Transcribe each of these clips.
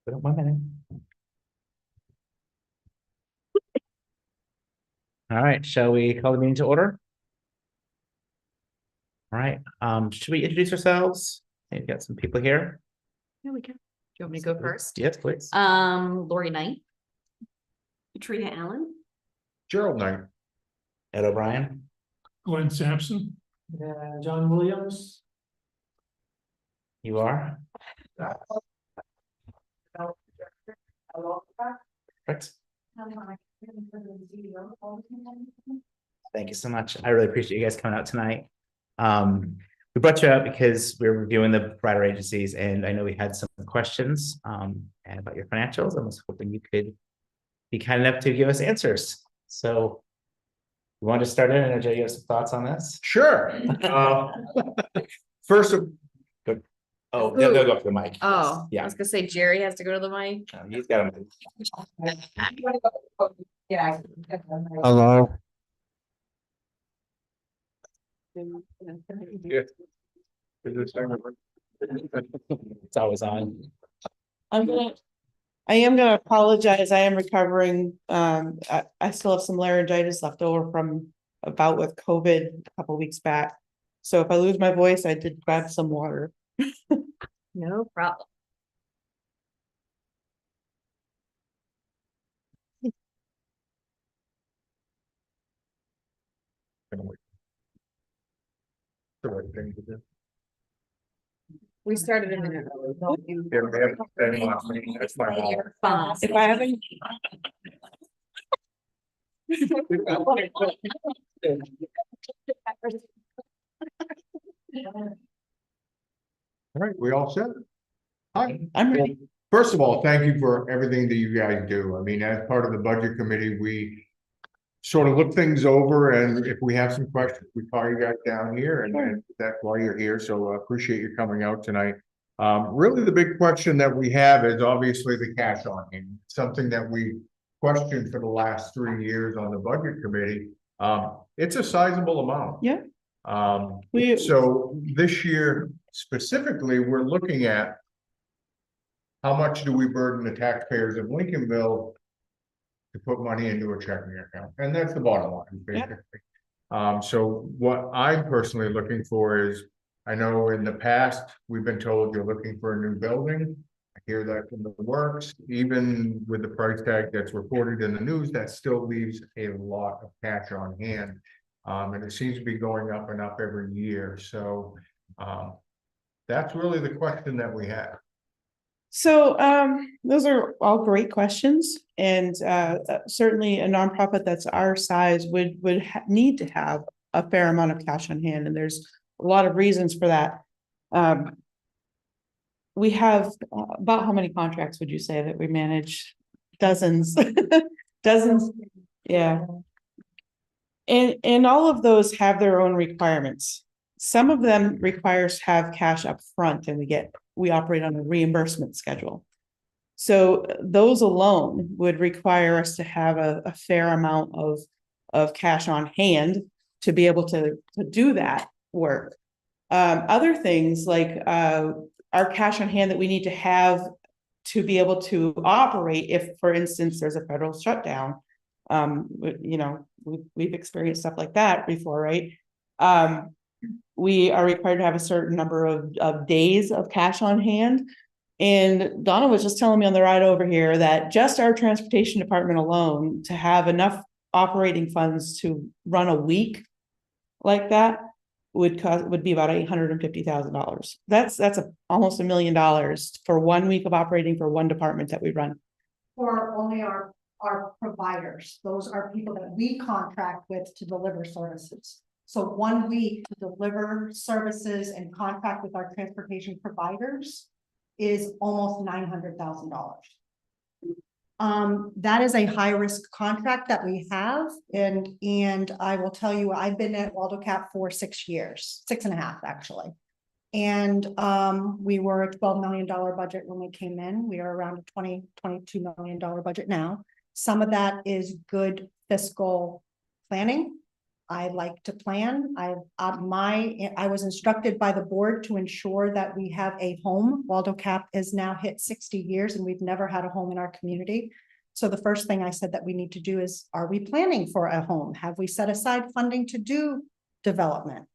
Put up 1 minute. All right, shall we call the meeting to order? All right, should we introduce ourselves? We've got some people here. Yeah, we can. Do you want me to go first? Yes, please. Lori Knight. Katrina Allen. Gerald Knight. Ed O'Brien. Glenn Sampson. And John Williams. You are? Perfect. Thank you so much. I really appreciate you guys coming out tonight. We brought you out because we're reviewing the provider agencies, and I know we had some questions and about your financials. I was hoping you could be kind enough to give us answers. So you want to start in, and Joe, you have some thoughts on this? Sure. First of, Oh, they'll go up to the mic. Oh, I Yeah. was gonna say Jerry has to go to the mic. He's got them. Yeah. hello. It's always on. I am gonna apologize. I am recovering. I still have some laryngitis left over from a bout with COVID a couple weeks back. So if I lose my voice, I did grab some water. No problem. The right thing to do. We started a minute early. Don't you- That's my fault. You're fine. If I haven't, All right, we all set? Hi. I'm ready. First of all, thank you for everything that you guys do. I mean, as part of the budget committee, we sort of look things over, and if we have some questions, we call you guys down here, and that's why you're here. So I appreciate you coming out tonight. Really, the big question that we have is obviously the cash on hand, something that we questioned for the last 3 years on the budget committee. It's a sizable amount. Yeah. Um, We- so this year specifically, we're looking at how much do we burden the taxpayers of Lincolnville to put money into a checking account? And that's the bottom line, basically. So what I'm personally looking for is, I know in the past, we've been told you're looking for a new building. I hear that in the works, even with the price tag that's reported in the news, that still leaves a lot of cash on hand. And it seems to be going up and up every year. So that's really the question that we have. So those are all great questions, and certainly a nonprofit that's our size would need to have a fair amount of cash on hand, and there's a lot of reasons for that. We have about how many contracts would you say that we manage? Dozens, dozens, yeah. And all of those have their own requirements. Some of them requires to have cash up front, and we operate on a reimbursement schedule. So those alone would require us to have a fair amount of cash on hand to be able to do that work. Other things like our cash on hand that we need to have to be able to operate if, for instance, there's a federal shutdown. You know, we've experienced stuff like that before, right? We are required to have a certain number of days of cash on hand. And Donna was just telling me on the ride over here that just our transportation department alone, to have enough operating funds to run a week like that would be about $850,000. That's almost $1 million for 1 week of operating for one department that we run. For only our providers. Those are people that we contract with to deliver services. So 1 week to deliver services and contract with our transportation providers is almost $900,000. That is a high risk contract that we have. And I will tell you, I've been at Waldo Cap for 6 years, 6.5 actually. And we were a $12 million budget when we came in. We are around a $22 million budget now. Some of that is good fiscal planning. I like to plan. I was instructed by the board to ensure that we have a home. Waldo Cap is now hit 60 years and we've never had a home in our community. So the first thing I said that we need to do is, are we planning for a home? Have we set aside funding to do development?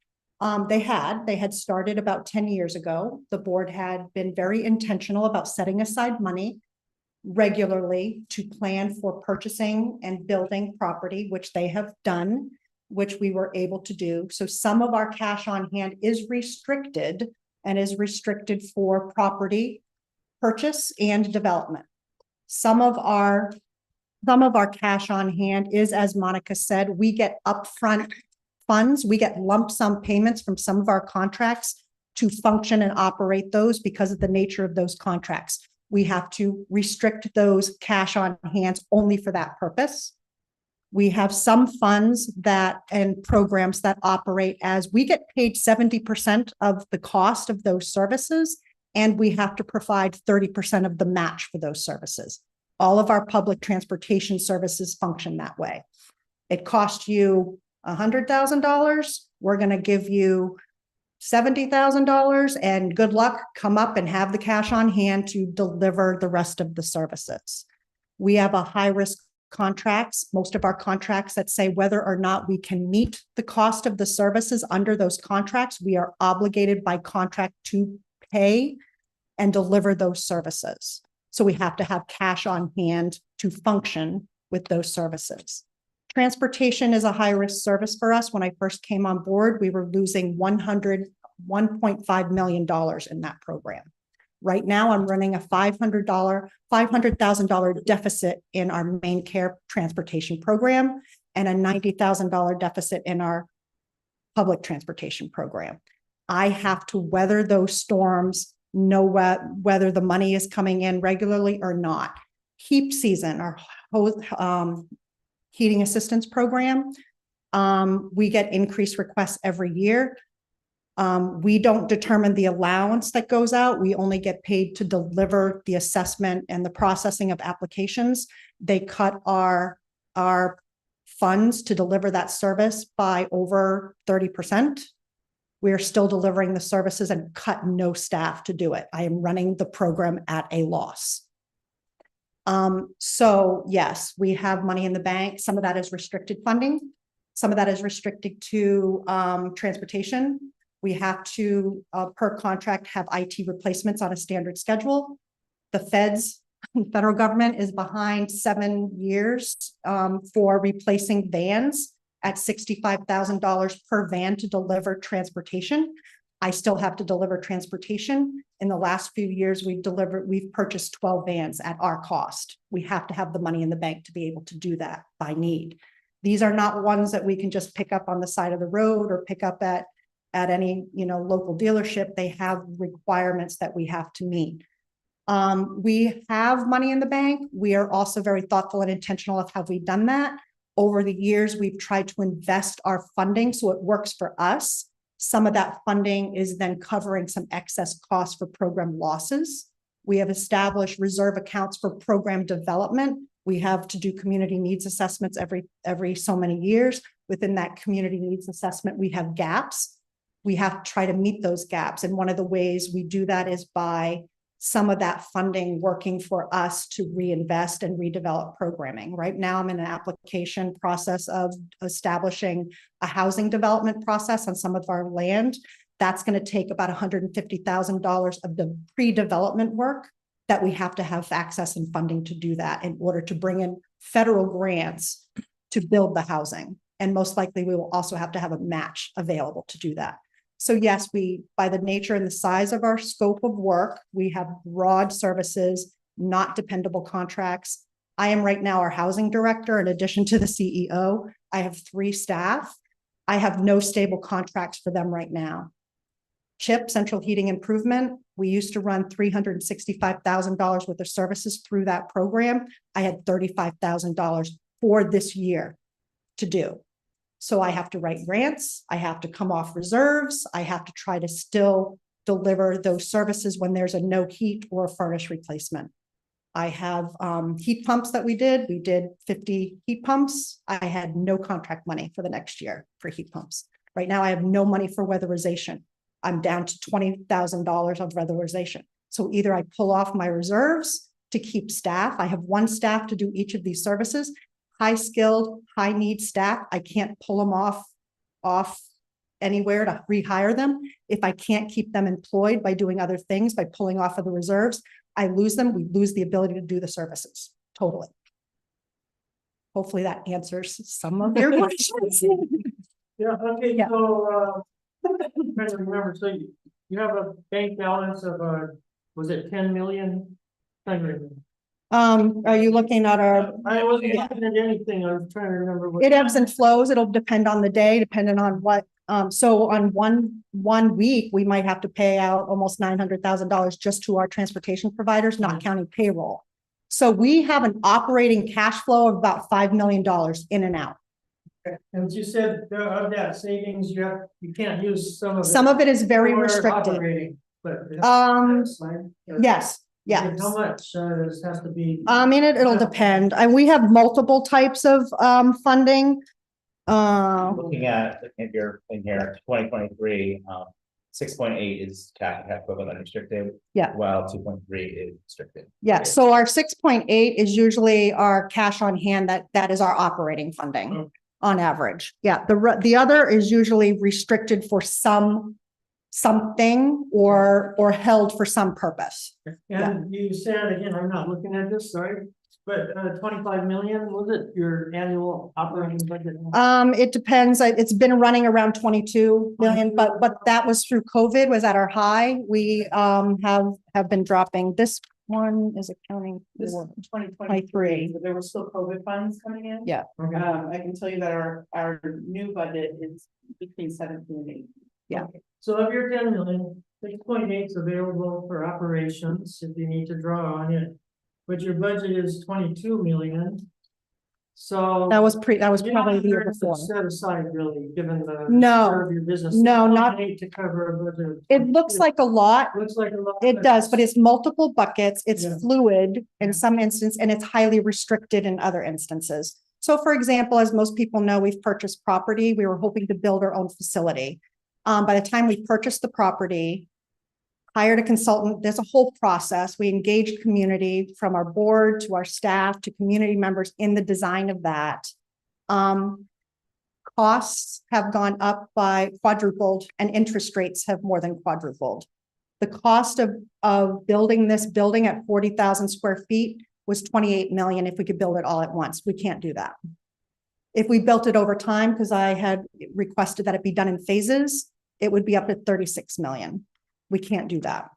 They had started about 10 years ago. The board had been very intentional about setting aside money regularly to plan for purchasing and building property, which they have done, which we were able to do. So some of our cash on hand is restricted and is restricted for property purchase and development. Some of our cash on hand is, as Monica said, we get upfront funds. We get lump sum payments from some of our contracts to function and operate those because of the nature of those contracts. We have to restrict those cash on hands only for that purpose. We have some funds and programs that operate as we get paid 70% of the cost of those services, and we have to provide 30% of the match for those services. All of our public transportation services function that way. It costs you $100,000. We're going to give you $70,000 and good luck, come up and have the cash on hand to deliver the rest of the services. We have a high risk contracts, most of our contracts that say whether or not we can meet the cost of the services under those contracts, we are obligated by contract to pay and deliver those services. So we have to have cash on hand to function with those services. Transportation is a high-risk service for us. When I first came on board, we were losing $1.5 million in that program. Right now, I'm running a $500,000 deficit in our main care transportation program and a $90,000 deficit in our public transportation program. I have to weather those storms, know whether the money is coming in regularly or not. HEAP season, our heating assistance program. We get increased requests every year. We don't determine the allowance that goes out. We only get paid to deliver the assessment and the processing of applications. They cut our funds to deliver that service by over 30%. We are still delivering the services and cut no staff to do it. I am running the program at a loss. So yes, we have money in the bank. Some of that is restricted funding. Some of that is restricted to transportation. We have to, per contract, have IT replacements on a standard schedule. The federal government is behind 7 years for replacing vans at $65,000 per van to deliver transportation. I still have to deliver transportation. In the last few years, we've purchased 12 vans at our cost. We have to have the money in the bank to be able to do that by need. These are not ones that we can just pick up on the side of the road or pick up at any, local dealership. They have requirements that we have to meet. We have money in the bank. We are also very thoughtful and intentional of how we've done that. Over the years, we've tried to invest our funding so it works for us. Some of that funding is then covering some excess costs for program losses. We have established reserve accounts for program development. We have to do community needs assessments every so many years. Within that community needs assessment, we have gaps. We have to try to meet those gaps. And one of the ways we do that is by some of that funding working for us to reinvest and redevelop programming. Right now, I'm in an application process of establishing a housing development process on some of our land. That's going to take about $150,000 of the pre-development work that we have to have access and funding to do that in order to bring in federal grants to build the housing. And most likely we will also have to have a match available to do that. So yes, by the nature and the size of our scope of work, we have broad services, not dependable contracts. I am right now our housing director. In addition to the CEO, I have 3 staff. I have no stable contracts for them right now. CHIP, Central Heating Improvement, we used to run $365,000 worth of services through that program. I had $35,000 for this year to do. So I have to write grants, I have to come off reserves, I have to try to still deliver those services when there's a no heat or a furnace replacement. I have heat pumps that we did 50 heat pumps. I had no contract money for the next year for heat pumps. Right now, I have no money for weatherization. I'm down to $20,000 of weatherization. So either I pull off my reserves to keep staff. I have one staff to do each of these services, high skilled, high need staff. I can't pull them off anywhere to rehire them. If I can't keep them employed by doing other things, by pulling off of the reserves, I lose them. We lose the ability to do the services totally. Hopefully that answers some of your questions. Yeah, okay, Yeah. so, I'm trying to remember, so you have a bank balance of, was it 10 million? Trying to remember. Are you looking at our, I wasn't Yeah. looking at anything, I was trying to remember what. it ebbs and flows. It'll depend on the day, depending on what, so on one week, we might have to pay out almost $900,000 just to our transportation providers, not counting payroll. So we have an operating cash flow of about $5 million in and out. And you said of that savings, you can't use some of it. Some of it is very for restricted. operating, but. Yes, Yes. yes. How much, this has to be? I mean, it'll depend. And we have multiple types of funding. Looking at your in here, 2023, 6.8 is cash equivalent unrestricted. Yeah. While 2.3 is restricted. Yeah, so our 6.8 is usually our cash on hand, that is our operating funding Okay. on average. Yeah, the other is usually restricted for something or held for some purpose. And you said, again, I'm not looking at this, sorry, but 25 million, was it your annual operating budget? It depends. It's been running around 22 million, but that was through COVID, was at our high. We have been dropping. This one is accounting This for 2023, but there were still COVID funds coming in. Yeah. Okay. I can tell you that our new budget is between 17 and 18. Yeah. So of your 10 million, 6.8 is available for operations if you need to draw on it. But your budget is 22 million. So. that was probably the year You're not before. set aside really, given the. No. nature of your business. No, not- 6.8 to cover a budget. It looks like a lot. Looks like a lot. It does, but it's multiple buckets. It's Yeah. fluid in Yeah. some instance, and it's highly restricted in other instances. So for example, as most people know, we've purchased property. We were hoping to build our own facility. By the time we purchased the property, hired a consultant, there's a whole process. We engaged community from our board to our staff to community members in the design of that. Costs have gone up by quadrupled and interest rates have more than quadrupled. The cost of building this building at 40,000 square feet was 28 million if we could build it all at once. We can't do that. If we built it over time, because I had requested that it be done in phases, it would be up to 36 million. We can't do that.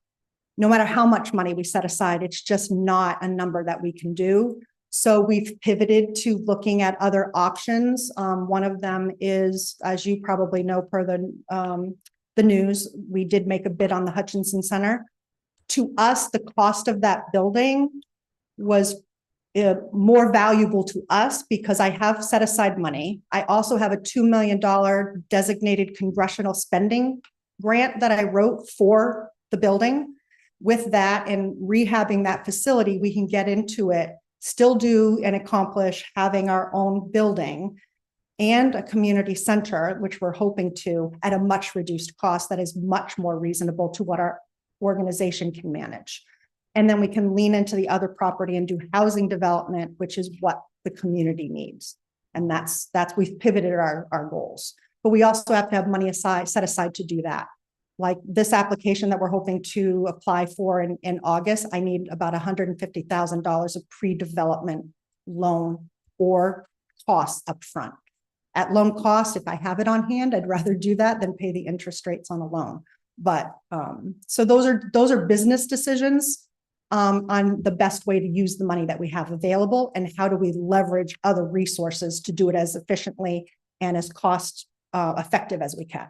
No matter how much money we set aside, it's just not a number that we can do. So we've pivoted to looking at other options. One of them is, as you probably know, per the news, we did make a bid on the Hutchinson Center. To us, the cost of that building was more valuable to us because I have set aside money. I also have a $2 million designated congressional spending grant that I wrote for the building. With that and rehabbing that facility, we can get into it, still do and accomplish having our own building and a community center, which we're hoping to at a much reduced cost that is much more reasonable to what our organization can manage. And then we can lean into the other property and do housing development, which is what the community needs. And that's we've pivoted our goals. But we also have to have money set aside to do that. Like this application that we're hoping to apply for in August, I need about $150,000 of pre-development loan or costs upfront. At loan cost, if I have it on hand, I'd rather do that than pay the interest rates on a loan. But so those are business decisions on the best way to use the money that we have available and how do we leverage other resources to do it as efficiently and as cost effective as we can.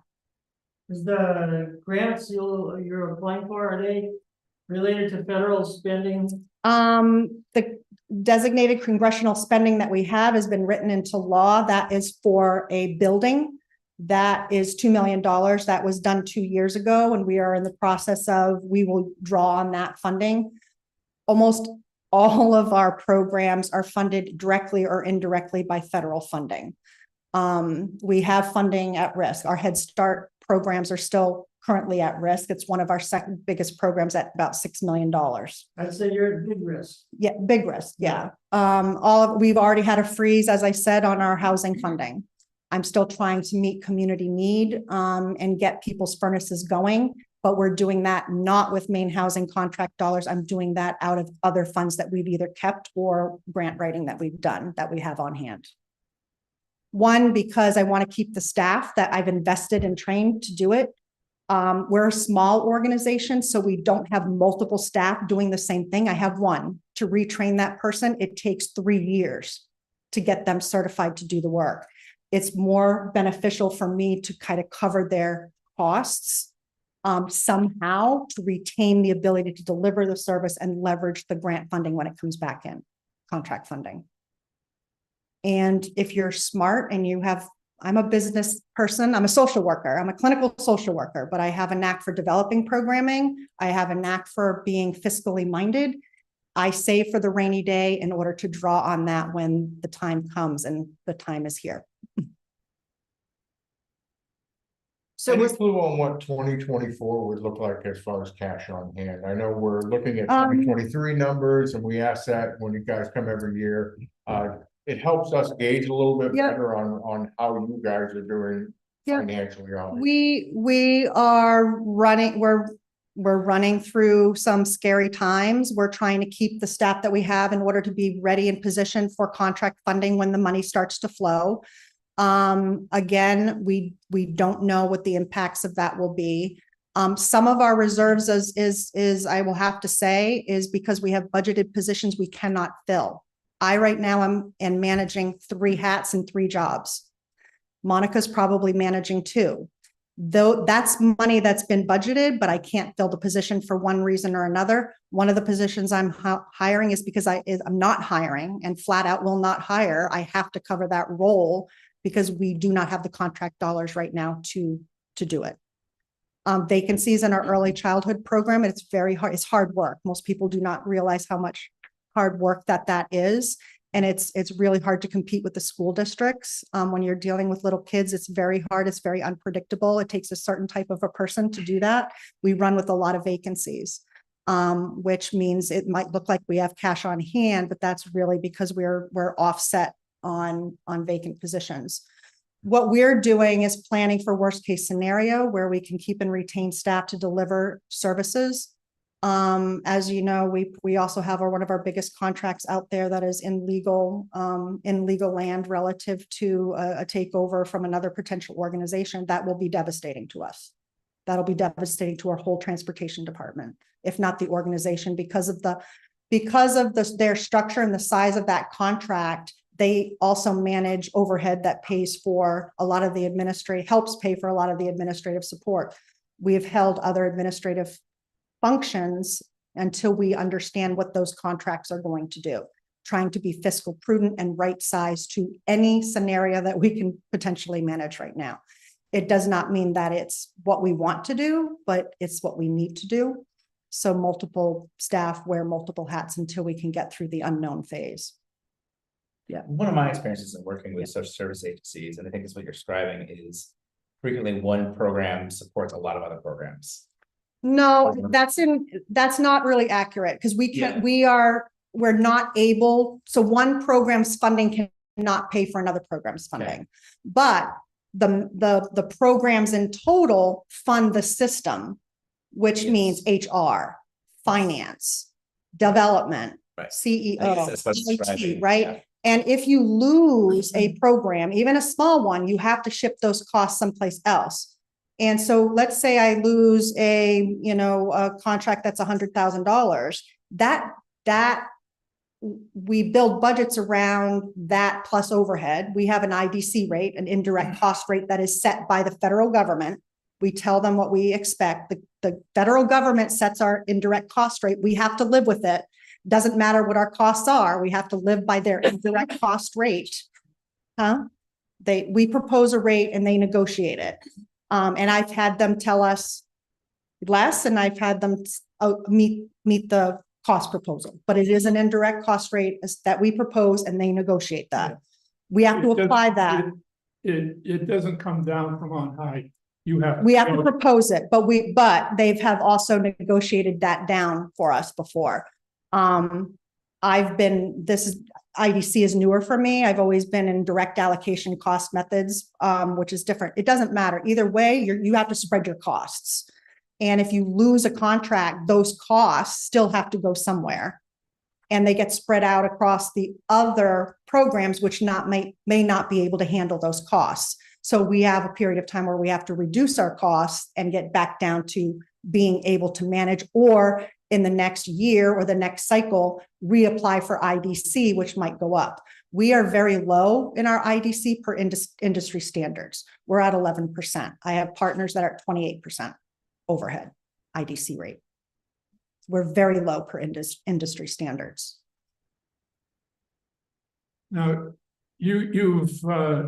Is the grants you're applying for, are they related to federal spending? The designated congressional spending that we have has been written into law. That is for a building. That is $2 million. That was done 2 years ago, and we are in the process of, we will draw on that funding. Almost all of our programs are funded directly or indirectly by federal funding. We have funding at risk. Our Head Start programs are still currently at risk. It's one of our second biggest programs at about $6 million. I'd say you're at big risk. Yeah, big risk, yeah. We've already had a freeze, as I said, on our housing funding. I'm still trying to meet community need, and get people's furnaces going, but we're doing that not with main housing contract dollars. I'm doing that out of other funds that we've either kept or grant writing that we've done, that we have on hand. One, because I want to keep the staff that I've invested and trained to do it. We're a small organization, so we don't have multiple staff doing the same thing. I have one. To retrain that person, it takes 3 years to get them certified to do the work. It's more beneficial for me to kind of cover their costs somehow to retain the ability to deliver the service and leverage the grant funding when it comes back in, contract funding. And if you're smart and you have, I'm a business person, I'm a social worker, I'm a clinical social worker, but I have a knack for developing programming. I have a knack for being fiscally minded. I save for the rainy day in order to draw on that when the time comes, and the time is here. So any clue on what 2024 would look like as far as cash on hand? I know we're looking at 2023 numbers, and we ask that when you guys come every year. It helps us gauge a little bit better on how you guys are doing financially. We are running, we're running through some scary times. We're trying to keep the staff that we have in order to be ready and positioned for contract funding when the money starts to flow. Again, we don't know what the impacts of that will be. Some of our reserves is I will have to say is because we have budgeted positions we cannot fill. I right now am managing 3 hats and 3 jobs. Monica's probably managing 2. Though that's money that's been budgeted, but I can't fill the position for one reason or another. One of the positions I'm hiring is because I'm not hiring and flat out will not hire. I have to cover that role because we do not have the contract dollars right now to do it. Vacancies in our early childhood program, it's very hard. It's hard work. Most people do not realize how much hard work that is. And it's really hard to compete with the school districts. When you're dealing with little kids, it's very hard. It's very unpredictable. It takes a certain type of a person to do that. We run with a lot of vacancies, which means it might look like we have cash on hand, but that's really because we're offset on vacant positions. What we're doing is planning for worst case scenario where we can keep and retain staff to deliver services. As you know, we also have one of our biggest contracts out there that is in legal land relative to a takeover from another potential organization that will be devastating to us. That'll be devastating to our whole transportation department, if not the organization, because of their structure and the size of that contract. They also manage overhead that pays for a lot of the helps pay for a lot of the administrative support. We have held other administrative functions until we understand what those contracts are going to do, trying to be fiscal prudent and right size to any scenario that we can potentially manage right now. It does not mean that it's what we want to do, but it's what we need to do. So multiple staff wear multiple hats until we can get through the unknown phase. Yeah, one of my experiences in working with social service agencies, and I think it's what you're describing, is frequently one program supports a lot of other programs. No, that's not really accurate because we're not able, so one program's funding cannot pay for another program's funding. Okay. But the programs in total fund the system, which means HR, finance, development, right. CEO, IT, right? Yeah. And if you lose a program, even a small one, you have to ship those costs someplace else. And so let's say I lose a contract that's $100,000, that we build budgets around that plus overhead. We have an IDC rate, an indirect cost rate that is set by the federal government. We tell them what we expect. The federal government sets our indirect cost rate. We have to live with it. Doesn't matter what our costs are. We have to live by their indirect cost rate. We propose a rate and they negotiate it. And I've had them tell us less, and I've had them meet the cost proposal, but it is an indirect cost rate that we propose and they negotiate that. We have to It doesn't- apply that. It doesn't come down from on high. You have. We have to propose it, but they've have also negotiated that down for us before. IDC is newer for me. I've always been in direct allocation cost methods, which is different. It doesn't matter. Either way, you have to spread your costs. And if you lose a contract, those costs still have to go somewhere. And they get spread out across the other programs, which may not be able to handle those costs. So we have a period of time where we have to reduce our costs and get back down to being able to manage, or in the next year or the next cycle, reapply for IDC, which might go up. We are very low in our IDC per industry standards. We're at 11%. I have partners that are at 28% overhead IDC rate. We're very low per industry standards. Now, you've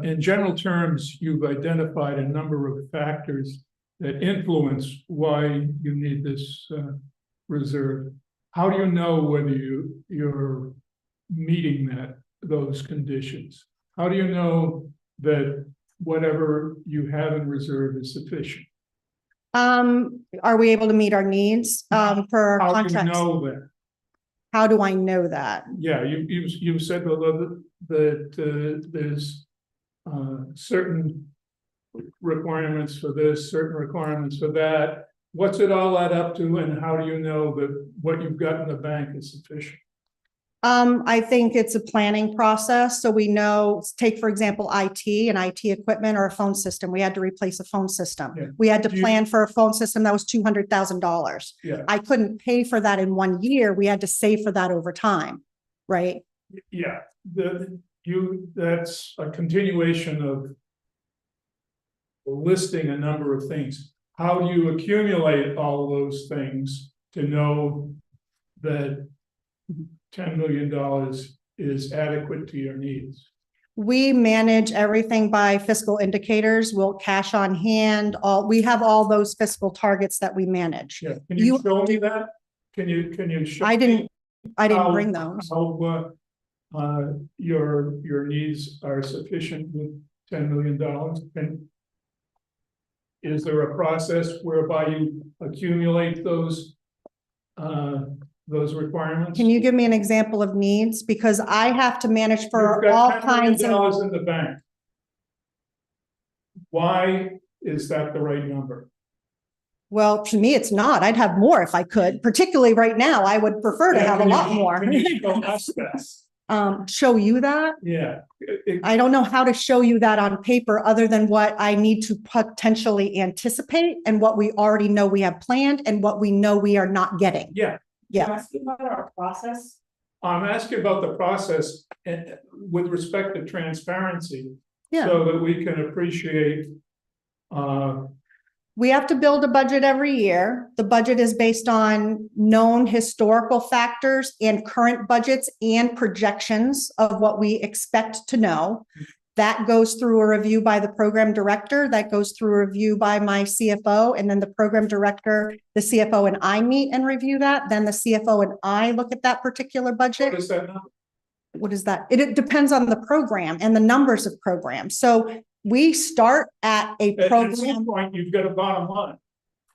in general terms, you've identified a number of factors that influence why you need this reserve. How do you know whether you're meeting those conditions? How do you know that whatever you have in reserve is sufficient? Are we able to meet our needs for our How do you contracts? know that? How do I know that? Yeah, you said that there's certain requirements for this, certain requirements for that. What's it all add up to, and how do you know that what you've got in the bank is sufficient? I think it's a planning process. So we know, take for example, IT and IT equipment or a phone system. We had to replace a phone system. Yeah. We had to plan for a phone system that was $200,000. Yeah, I couldn't pay for that in 1 year. We had to save for that over time, right? yeah. That's a continuation of listing a number of things. How do you accumulate all those things to know that $10 million is adequate to your needs? We manage everything by fiscal indicators. We'll cash on hand. We have all those fiscal targets that we manage. Yeah, can you show me that? Can you show? I didn't how- bring those. How your needs are sufficient with $10 million? And is there a process whereby you accumulate those requirements? Can you give me an example of needs? Because I have to manage for You've all got $10 million kinds of. in the bank. Why is that the right number? Well, to me, it's not. I'd have more if I could, particularly right now. I would prefer to have a lot more. Can you show us that? Show you that? Yeah. I don't know how to show you that on paper other than what I need to potentially anticipate and what we already know we have planned and what we know we are not getting. Yeah, Yeah. Asking about our process. I'm asking about the process with respect to transparency. Yeah. So that we can appreciate. We have to build a budget every year. The budget is based on known historical factors and current budgets and projections of what we expect to know. That goes through a review by the program director, that goes through a review by my CFO, and then the program director, the CFO and I meet and review that. Then the CFO and I look at that particular budget. What is that now? What is that? It depends on the program and the numbers of programs. So we start at a At some program. point, you've got a bottom line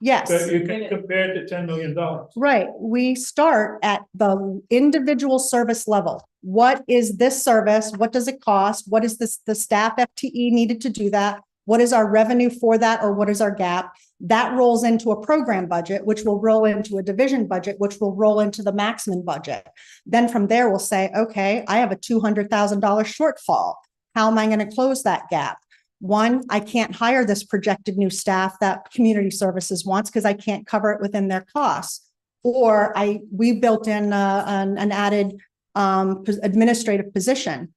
Yes. that you can compare to $10 million. Right. We start at the individual service level. What is this service? What does it cost? What is this, the staff FTE needed to do that? What is our revenue for that? Or what is our gap? That rolls into a program budget, which will roll into a division budget, which will roll into the maximum budget. Then from there, we'll say, okay, I have a $200,000 shortfall. How am I going to close that gap? One, I can't hire this projected new staff that community services wants because I can't cover it within their costs. Or we built in an added administrative position.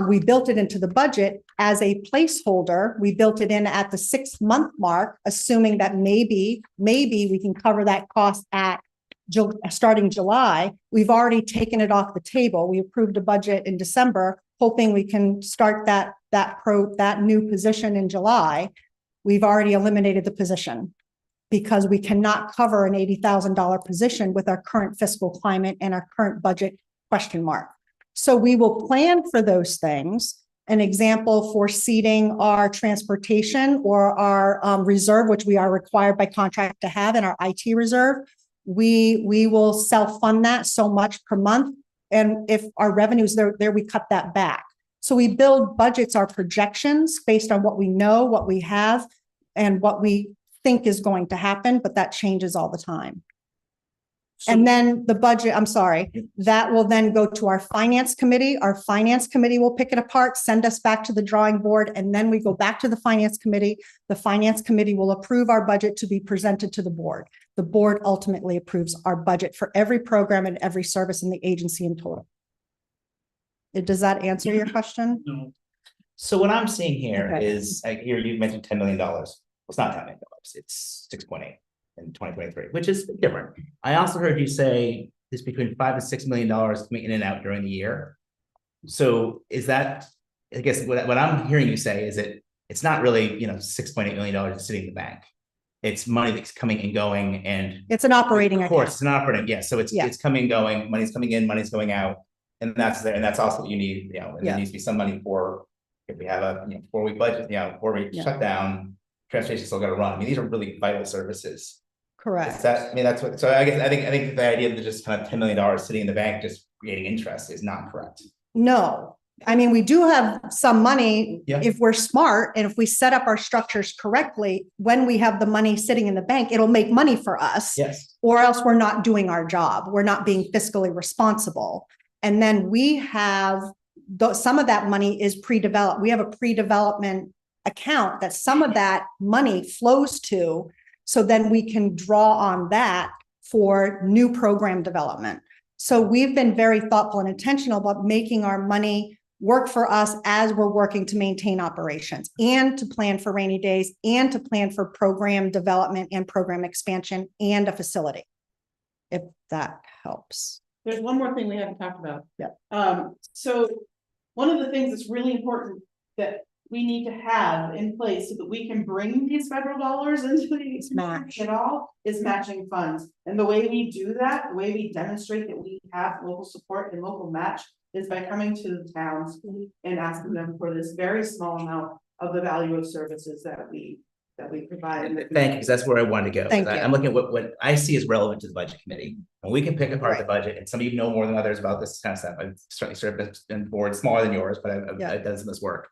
We built it into the budget as a placeholder. We built it in at the 6-month mark, assuming that maybe we can cover that cost at starting July. We've already taken it off the table. We approved a budget in December, hoping we can start that new position in July. We've already eliminated the position because we cannot cover an $80,000 position with our current fiscal climate and our current budget question mark. So we will plan for those things. An example for seating our transportation or our reserve, which we are required by contract to have in our IT reserve. We will self-fund that so much per month. And if our revenues there, we cut that back. So we build budgets, our projections based on what we know, what we have, and what we think is going to happen, but that changes all the time. And then the budget, I'm sorry, that will then go to our finance committee. Our finance committee will pick it apart, send us back to the drawing board, and then we go back to the finance committee. The finance committee will approve our budget to be presented to the board. The board ultimately approves our budget for every program and every service in the agency in total. Does that answer your question? No. So what I'm seeing here Okay. is, like, here you mentioned $10 million. Well, it's not $10 million, it's 6.8 in 2023, which is different. I also heard you say there's between $5 and $6 million coming in and out during the year. So is that, I guess what I'm hearing you say is that it's not really, $6.8 million sitting in the bank. It's money that's coming and going, and It's an operating of course, account. it's an operating, yeah. So it's coming and going, money's coming in, money's going out, and that's there, and that's also what you need, and there Yeah. needs to be some money for, if we have a 4-week budget, 4-week Yeah. shutdown, transportation's still gotta run. I mean, these are really vital services. Correct. Is that, I mean, that's what, so I think the idea that just kind of $10 million sitting in the bank, just creating interest is not correct. No, I mean, we do have some money Yeah. if we're smart and if we set up our structures correctly, when we have the money sitting in the bank, it'll make money for us. Yes. Or else we're not doing our job. We're not being fiscally responsible. And then we have, some of that money is pre-developed. We have a pre-development account that some of that money flows to. So then we can draw on that for new program development. So we've been very thoughtful and intentional about making our money work for us as we're working to maintain operations and to plan for rainy days and to plan for program development and program expansion and a facility. If that helps. There's one more thing we haven't talked about. Yeah. So one of the things that's really important that we need to have in place so that we can bring these federal dollars into the Match. at all is matching funds. And the way we do that, the way we demonstrate that we have local support and local match is by coming to the towns and asking them for this very small amount of the value of services that we provide. Thank you, because that's where I wanted to go. Thank 'Cause you. I'm looking at what I see as relevant to the budget committee. And we can pick apart the Right. budget, and some of you know more than others about this kind of stuff. I've certainly served in boards smaller than yours, but I've Yeah. done some of this work.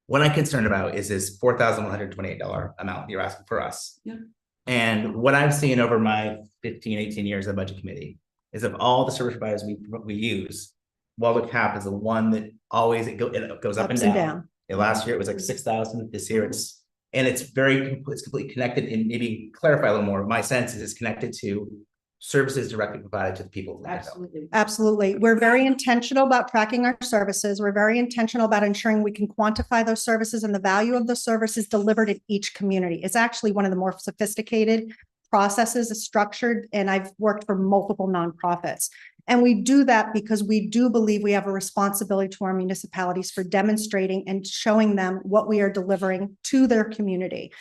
What I'm concerned about is this $4,128 amount you're asking for us. Yeah. And what I've seen over my 15, 18 years of budget committee is of all the service providers we use, Waldo Cap is the one that always it goes up and Ups and down. down. And last year it was like 6,000. This year it's completely connected. And maybe clarify a little more. My sense is it's connected to services directly provided to the people. of Lincolnville. Absolutely. Absolutely. We're very intentional about tracking our services. We're very intentional about ensuring we can quantify those services and the value of the services delivered in each community. It's actually one of the more sophisticated processes, is structured, and I've worked for multiple nonprofits. And we do that because we do believe we have a responsibility to our municipalities for demonstrating and showing them what we are delivering to their community.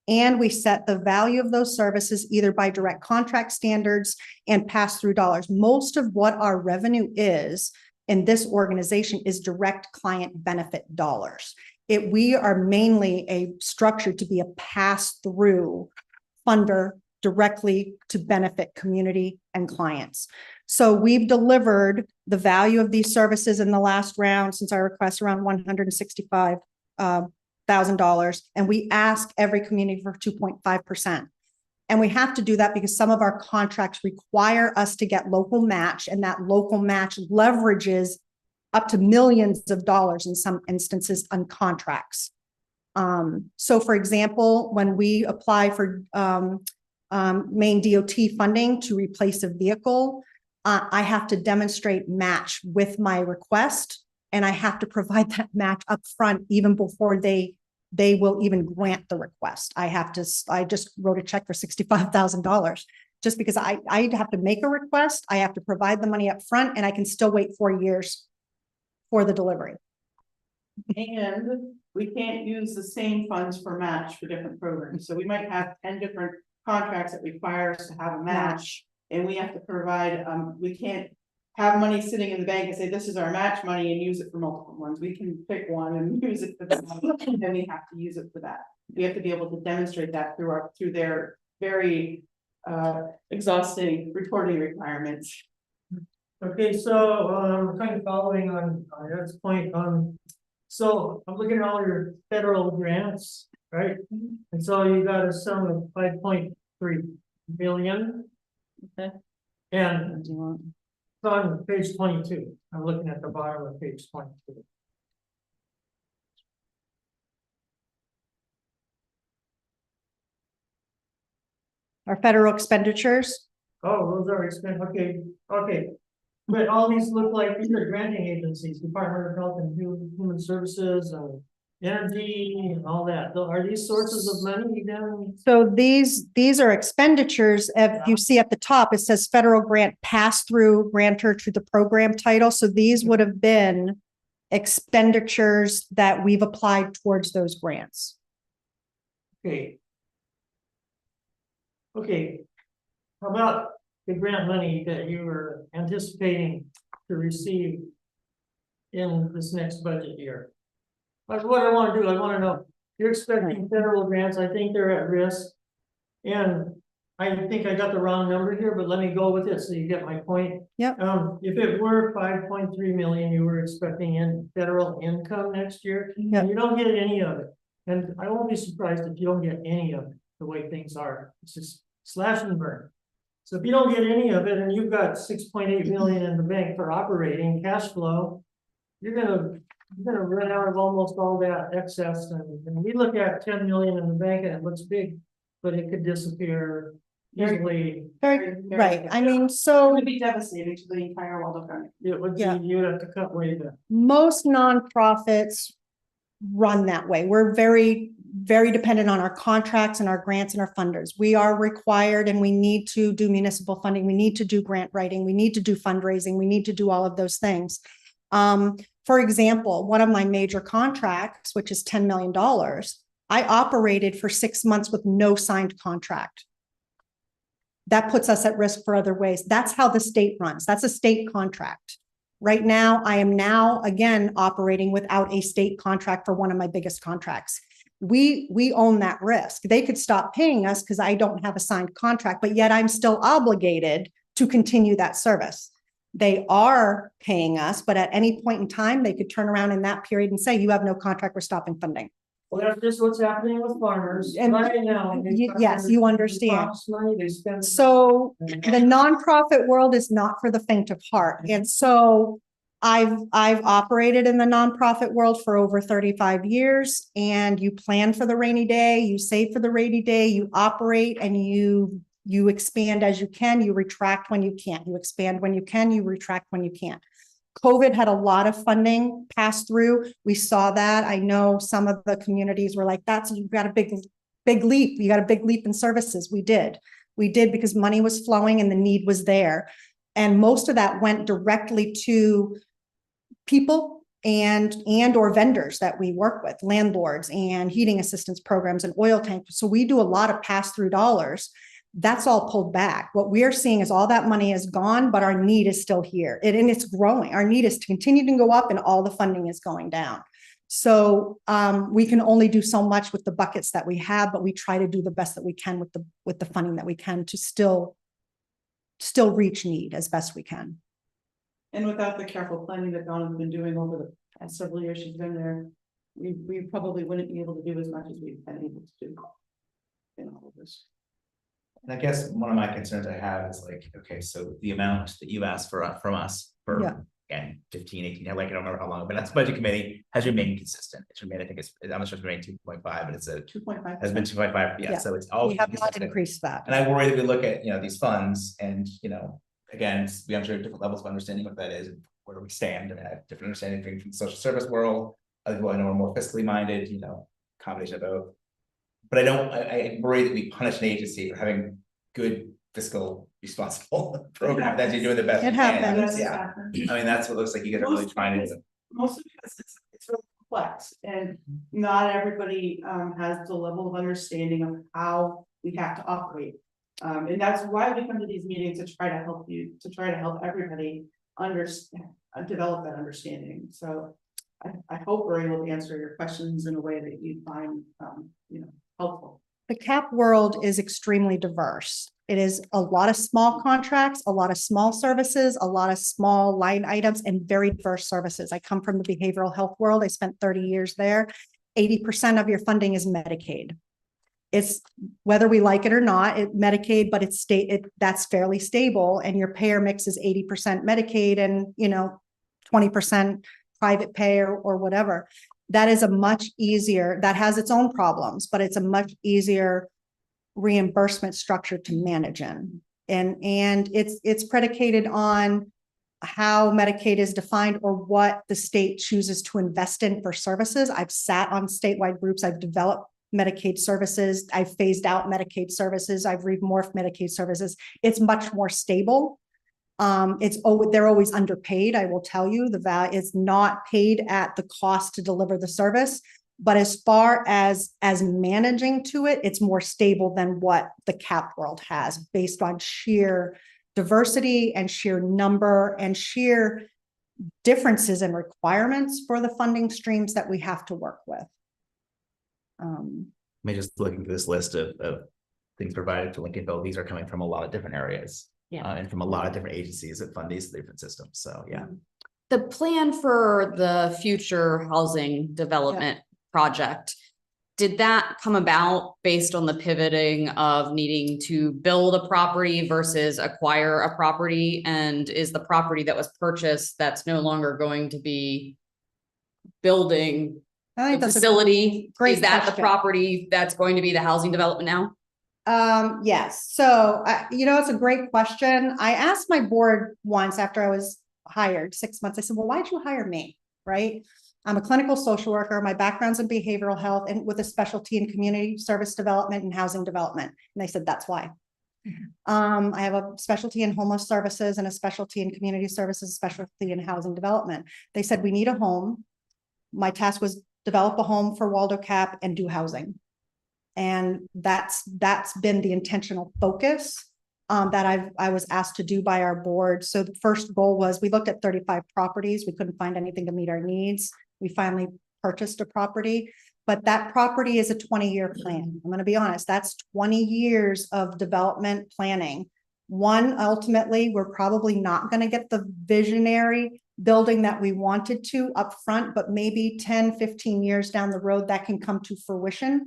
And we set the value of those services either by direct contract standards and pass-through dollars. Most of what our revenue is in this organization is direct client benefit dollars. We are mainly a structure to be a pass-through funder directly to benefit community and clients. So we've delivered the value of these services in the last round since our request around $165,000, and we ask every community for 2.5%. And we have to do that because some of our contracts require us to get local match, and that local match leverages up to millions of dollars in some instances on contracts. So for example, when we apply for main DOT funding to replace a vehicle, I have to demonstrate match with my request, and I have to provide that match up front even before they will even grant the request. I just wrote a check for $65,000 just because I have to make a request. I have to provide the money up front, and I can still wait 4 years for the delivery. And we can't use the same funds for match for different programs. So we might have 10 different contracts that require us to have a match. And we have to provide, we can't have money sitting in the bank and say, this is our match money and use it for multiple ones. We can pick one and use it for that, and then we have to use it for that. We have to be able to demonstrate that through their very exhausting reporting requirements. Okay, so, kind of following on Ed's point, so I'm looking at all your federal grants, right? And so you got a sum of 5.3 billion. Okay. And it's on page 22, I'm looking at the bottom of page 22. Our federal expenditures. Oh, those are expensive, okay. But all these look like these are granting agencies, Department of Health and Human Services, energy and all that. Are these sources of money then? So these are expenditures. If you see at the top, it says federal grant pass-through grantor to the program title. So these would have been expenditures that we've applied towards those grants. Okay. Okay. How about the grant money that you were anticipating to receive in this next budget year? That's what I want to do. I want to know, you're expecting federal grants. I think they're at risk. And I think I got the wrong number here, but let me go with it so you get my point. Yep. If it were 5.3 million, you were expecting in federal income next year, Yep. and you don't get any of it. And I won't be surprised if you don't get any of it, the way things are. It's just slash and burn. So if you don't get any of it and you've got 6.8 million in the bank for operating cash flow, you're gonna run out of almost all that excess. And we look at 10 million in the bank and it looks big, but it could disappear easily. Right. I mean, It so would be devastating to the entire world of government. It would be, Yeah. you would have to cut way back. most nonprofits run that way. We're very, very dependent on our contracts and our grants and our funders. We are required and we need to do municipal funding. We need to do grant writing. We need to do fundraising. We need to do all of those things. For example, one of my major contracts, which is $10 million, I operated for 6 months with no signed contract. That puts us at risk for other ways. That's how the state runs. That's a state contract. Right now, I am now again operating without a state contract for one of my biggest contracts. We own that risk. They could stop paying us because I don't have a signed contract, but yet I'm still obligated to continue that service. They are paying us, but at any point in time, they could turn around in that period and say, you have no contract, we're stopping funding. Well, that's just what's happening with farmers And right now. yes, you understand. Promise money, they spend. So the nonprofit world is not for the faint of heart. And so I've operated in the nonprofit world for over 35 years, and you plan for the rainy day, you save for the rainy day, you operate and you expand as you can, you retract when you can't, you expand when you can, you retract when you can't. COVID had a lot of funding pass through. We saw that. I know some of the communities were like, you've got a big leap. You got a big leap in services. We did because money was flowing and the need was there. And most of that went directly to people and or vendors that we work with, landlords and heating assistance programs and oil tanks. So we do a lot of pass-through dollars. That's all pulled back. What we are seeing is all that money is gone, but our need is still here. And it's growing. Our need is to continue to go up and all the funding is going down. So we can only do so much with the buckets that we have, but we try to do the best that we can with the funding that we can to still reach need as best we can. And without the careful planning that Donna's been doing over the past several years she's been there, we probably wouldn't be able to do as much as we've been able to do in all of this. And I guess one of my concerns I have is like, okay, so the amount that you asked for from us for again, 15, 18, I don't remember how long, but that's budget committee has remained consistent. It's remained, I think I'm not sure it's remained 2.5, but it's a 2.5 has been 2.5. Yeah, so it's all We have not consistent. increased that. And I worry that we look at, these funds and, again, we have different levels of understanding what that is, and where we stand. I mean, I have different understanding from the social service world. Other people I know are more fiscally minded, combination of both. But I worry that we punish an agency for having good fiscal responsible program that you're doing the best. It you can. happens. Yeah. I mean, that's what it looks like you guys are really trying to do. Mostly because it's really complex and not everybody has the level of understanding of how we have to operate. And that's why we come to these meetings to try to help you, to try to help everybody understand, develop that understanding. So I hope we're able to answer your questions in a way that you find, helpful. The CAP world is extremely diverse. It is a lot of small contracts, a lot of small services, a lot of small line items, and very diverse services. I come from the behavioral health world. I spent 30 years there. 80% of your funding is Medicaid. It's whether we like it or not, Medicaid, but that's fairly stable. And your payer mix is 80% Medicaid and 20% private pay or whatever. That is a much easier, that has its own problems, but it's a much easier reimbursement structure to manage in. And it's predicated on how Medicaid is defined or what the state chooses to invest in for services. I've sat on statewide groups, I've developed Medicaid services, I've phased out Medicaid services, I've remorphed Medicaid services. It's much more stable. They're always underpaid. I will tell you, the value is not paid at the cost to deliver the service. But as far as managing to it, it's more stable than what the CAP world has, based on sheer diversity and sheer number and sheer differences in requirements for the funding streams that we have to work with. I mean, just looking through this list of things provided to Lincolnville, these are coming from a lot of different areas. And from a lot of different agencies that fund these different systems. So, yeah. The plan for the future housing development project, did that come about based on the pivoting of needing to build a property versus acquire a property? And is the property that was purchased that's no longer going to be building the facility, is that the property that's going to be the housing development now? Yes. So, it's a great question. I asked my board once after I was hired 6 months, I said, well, why'd you hire me? Right. I'm a clinical social worker. My background's in behavioral health and with a specialty in community service development and housing development. And they said, that's why. I have a specialty in homeless services and a specialty in community services, a specialty in housing development. They said, we need a home. My task was develop a home for Waldo Cap and do housing. And that's been the intentional focus that I was asked to do by our board. So the first goal was, we looked at 35 properties. We couldn't find anything to meet our needs. We finally purchased a property, but that property is a 20-year plan. I'm going to be honest, that's 20 years of development planning. One, ultimately, we're probably not going to get the visionary building that we wanted to up front, but maybe 10, 15 years down the road that can come to fruition.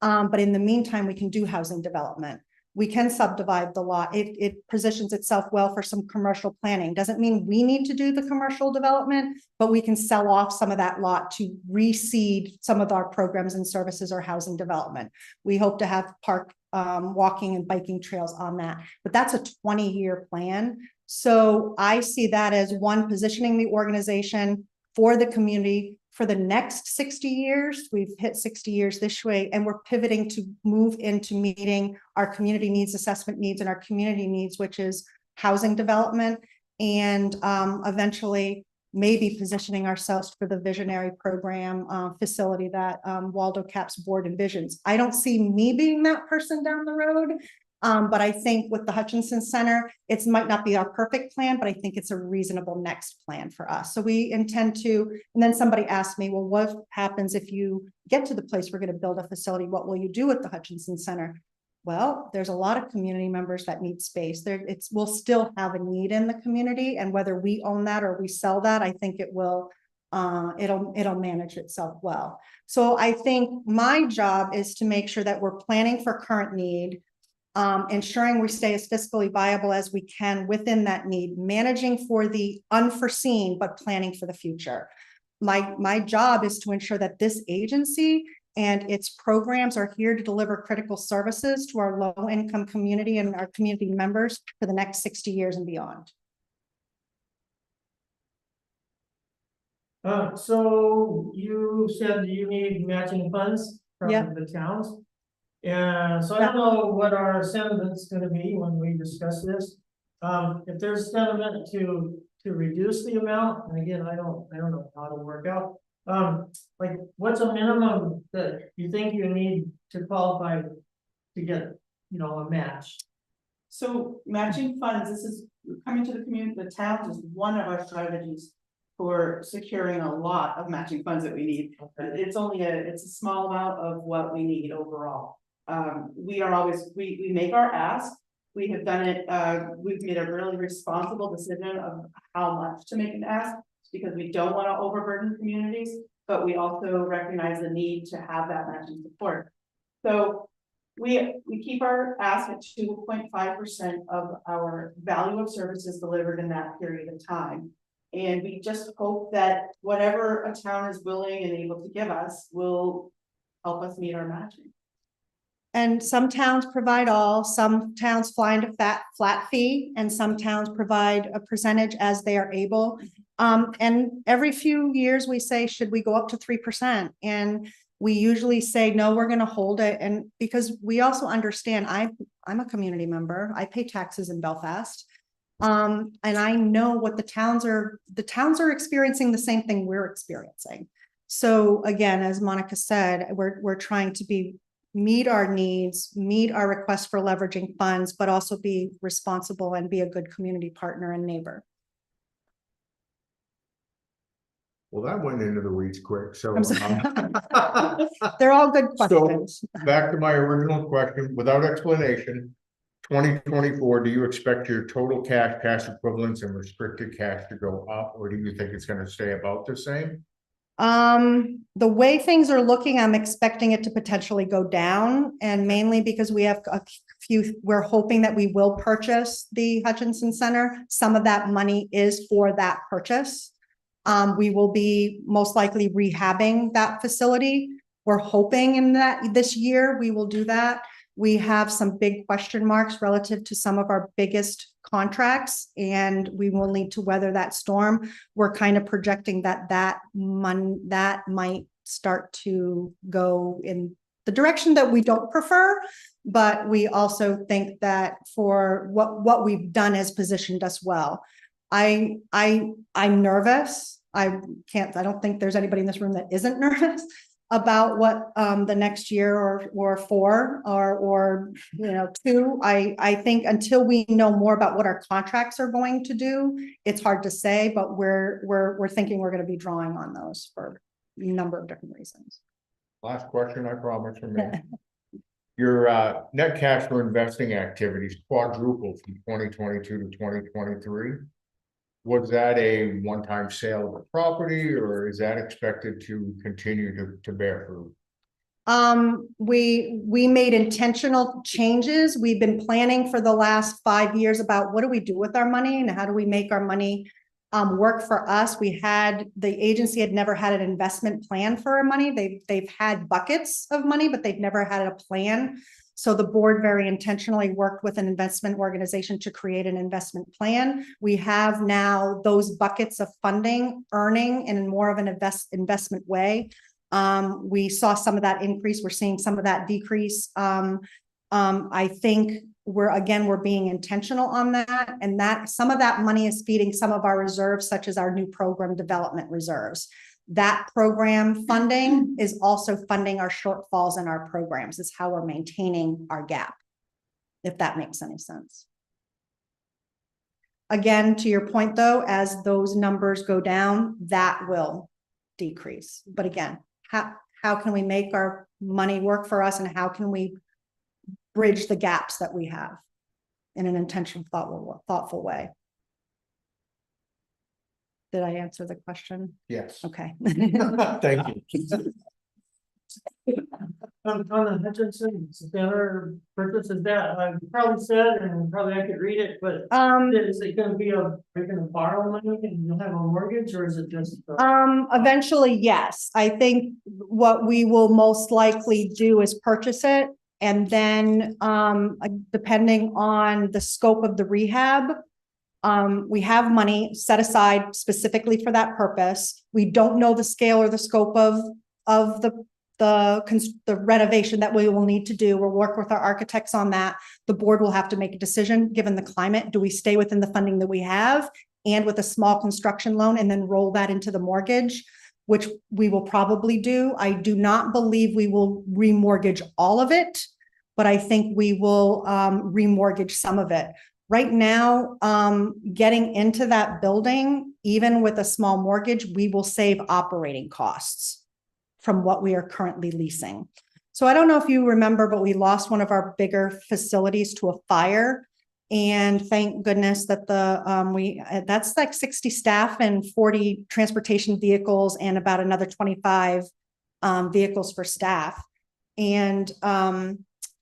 But in the meantime, we can do housing development. We can subdivide the lot. It positions itself well for some commercial planning. Doesn't mean we need to do the commercial development, but we can sell off some of that lot to reseed some of our programs and services or housing development. We hope to have park walking and biking trails on that, but that's a 20-year plan. So I see that as one, positioning the organization for the community for the next 60 years. We've hit 60 years this way, and we're pivoting to move into meeting our community needs, assessment needs, and our community needs, which is housing development, and eventually maybe positioning ourselves for the visionary program facility that Waldo Cap's board envisions. I don't see me being that person down the road. But I think with the Hutchinson Center, it might not be our perfect plan, but I think it's a reasonable next plan for us. So we intend to, and then somebody asked me, well, what happens if you get to the place we're going to build a facility? What will you do with the Hutchinson Center? Well, there's a lot of community members that need space. We'll still have a need in the community, and whether we own that or we sell that, I think it will, it'll manage itself well. So I think my job is to make sure that we're planning for current need, ensuring we stay as fiscally viable as we can within that need, managing for the unforeseen, but planning for the future. My job is to ensure that this agency and its programs are here to deliver critical services to our low-income community and our community members for the next 60 years and beyond. So you said you need matching funds from the towns. And so I don't know what our sentiment's gonna be when we discuss this. If there's sentiment to reduce the amount, and again, I don't know how to work out. Like, what's a minimum that you think you need to qualify to get a match. So matching funds, this is coming to the community, the towns is one of our strategies for securing a lot of matching funds that we need. It's only it's a small amount of what we need overall. We are always, we make our ask. We have done it, we've made a really responsible decision of how much to make an ask because we don't want to overburden communities, but we also recognize the need to have that matching support. So we keep our ask at 2.5% of our value of services delivered in that period of time. And we just hope that whatever a town is willing and able to give us will help us meet our matching. And some towns provide all, some towns fly into flat fee, and some towns provide a percentage as they are able. And every few years we say, should we go up to 3%? And we usually say, no, we're gonna hold it. And because we also understand, I'm a community member, I pay taxes in Belfast. And I know what the towns are experiencing the same thing we're experiencing. So again, as Monica said, we're trying to meet our needs, meet our requests for leveraging funds, but also be responsible and be a good community partner and neighbor. Well, that went into the weeds quick, so. I'm sorry. They're all good questions. Back to my original question, without explanation, 2024, do you expect your total cash equivalents and restricted cash to go up, or do you think it's gonna stay about the same? The way things are looking, I'm expecting it to potentially go down, and mainly because we have we're hoping that we will purchase the Hutchinson Center. Some of that money is for that purchase. We will be most likely rehabbing that facility. We're hoping in that this year we will do that. We have some big question marks relative to some of our biggest contracts, and we will need to weather that storm. We're kind of projecting that might start to go in the direction that we don't prefer, but we also think that for what we've done has positioned us well. I'm nervous. I don't think there's anybody in this room that isn't nervous about what the next year or 4 or 2. I think until we know more about what our contracts are going to do, it's hard to say, but we're thinking we're going to be drawing on those for a number of different reasons. Last question, I promise from me. Your net cash for investing activities quadrupled from 2022 to 2023. Was that a one-time sale of a property, or is that expected to continue to bear fruit? We made intentional changes. We've been planning for the last 5 years about what do we do with our money and how do we make our money work for us. The agency had never had an investment plan for our money. They've had buckets of money, but they've never had a plan. So the board very intentionally worked with an investment organization to create an investment plan. We have now those buckets of funding earning in more of an investment way. We saw some of that increase. We're seeing some of that decrease. I think we're being intentional on that, and that some of that money is feeding some of our reserves, such as our new program development reserves. That program funding is also funding our shortfalls in our programs. Is how we're maintaining our gap, if that makes any sense. Again, to your point though, as those numbers go down, that will decrease. But again, how can we make our money work for us, and how can we bridge the gaps that we have in an intentional, thoughtful way? Did I answer the question? Yes. Okay. Thank you. On the Hutchinson Center purchase, is that I probably said, and probably I could read it, but is it going to be are you going to borrow money and you'll have a mortgage, or is it just? Eventually, yes. I think what we will most likely do is purchase it, and then depending on the scope of the rehab, we have money set aside specifically for that purpose. We don't know the scale or the scope of the renovation that we will need to do. We'll work with our architects on that. The board will have to make a decision given the climate. Do we stay within the funding that we have and with a small construction loan and then roll that into the mortgage, which we will probably do. I do not believe we will remortgage all of it. but I think we will remortgage some of it. Right now, getting into that building, even with a small mortgage, we will save operating costs from what we are currently leasing. So I don't know if you remember, but we lost one of our bigger facilities to a fire. And thank goodness that that's like 60 staff and 40 transportation vehicles and about another 25 vehicles for staff. And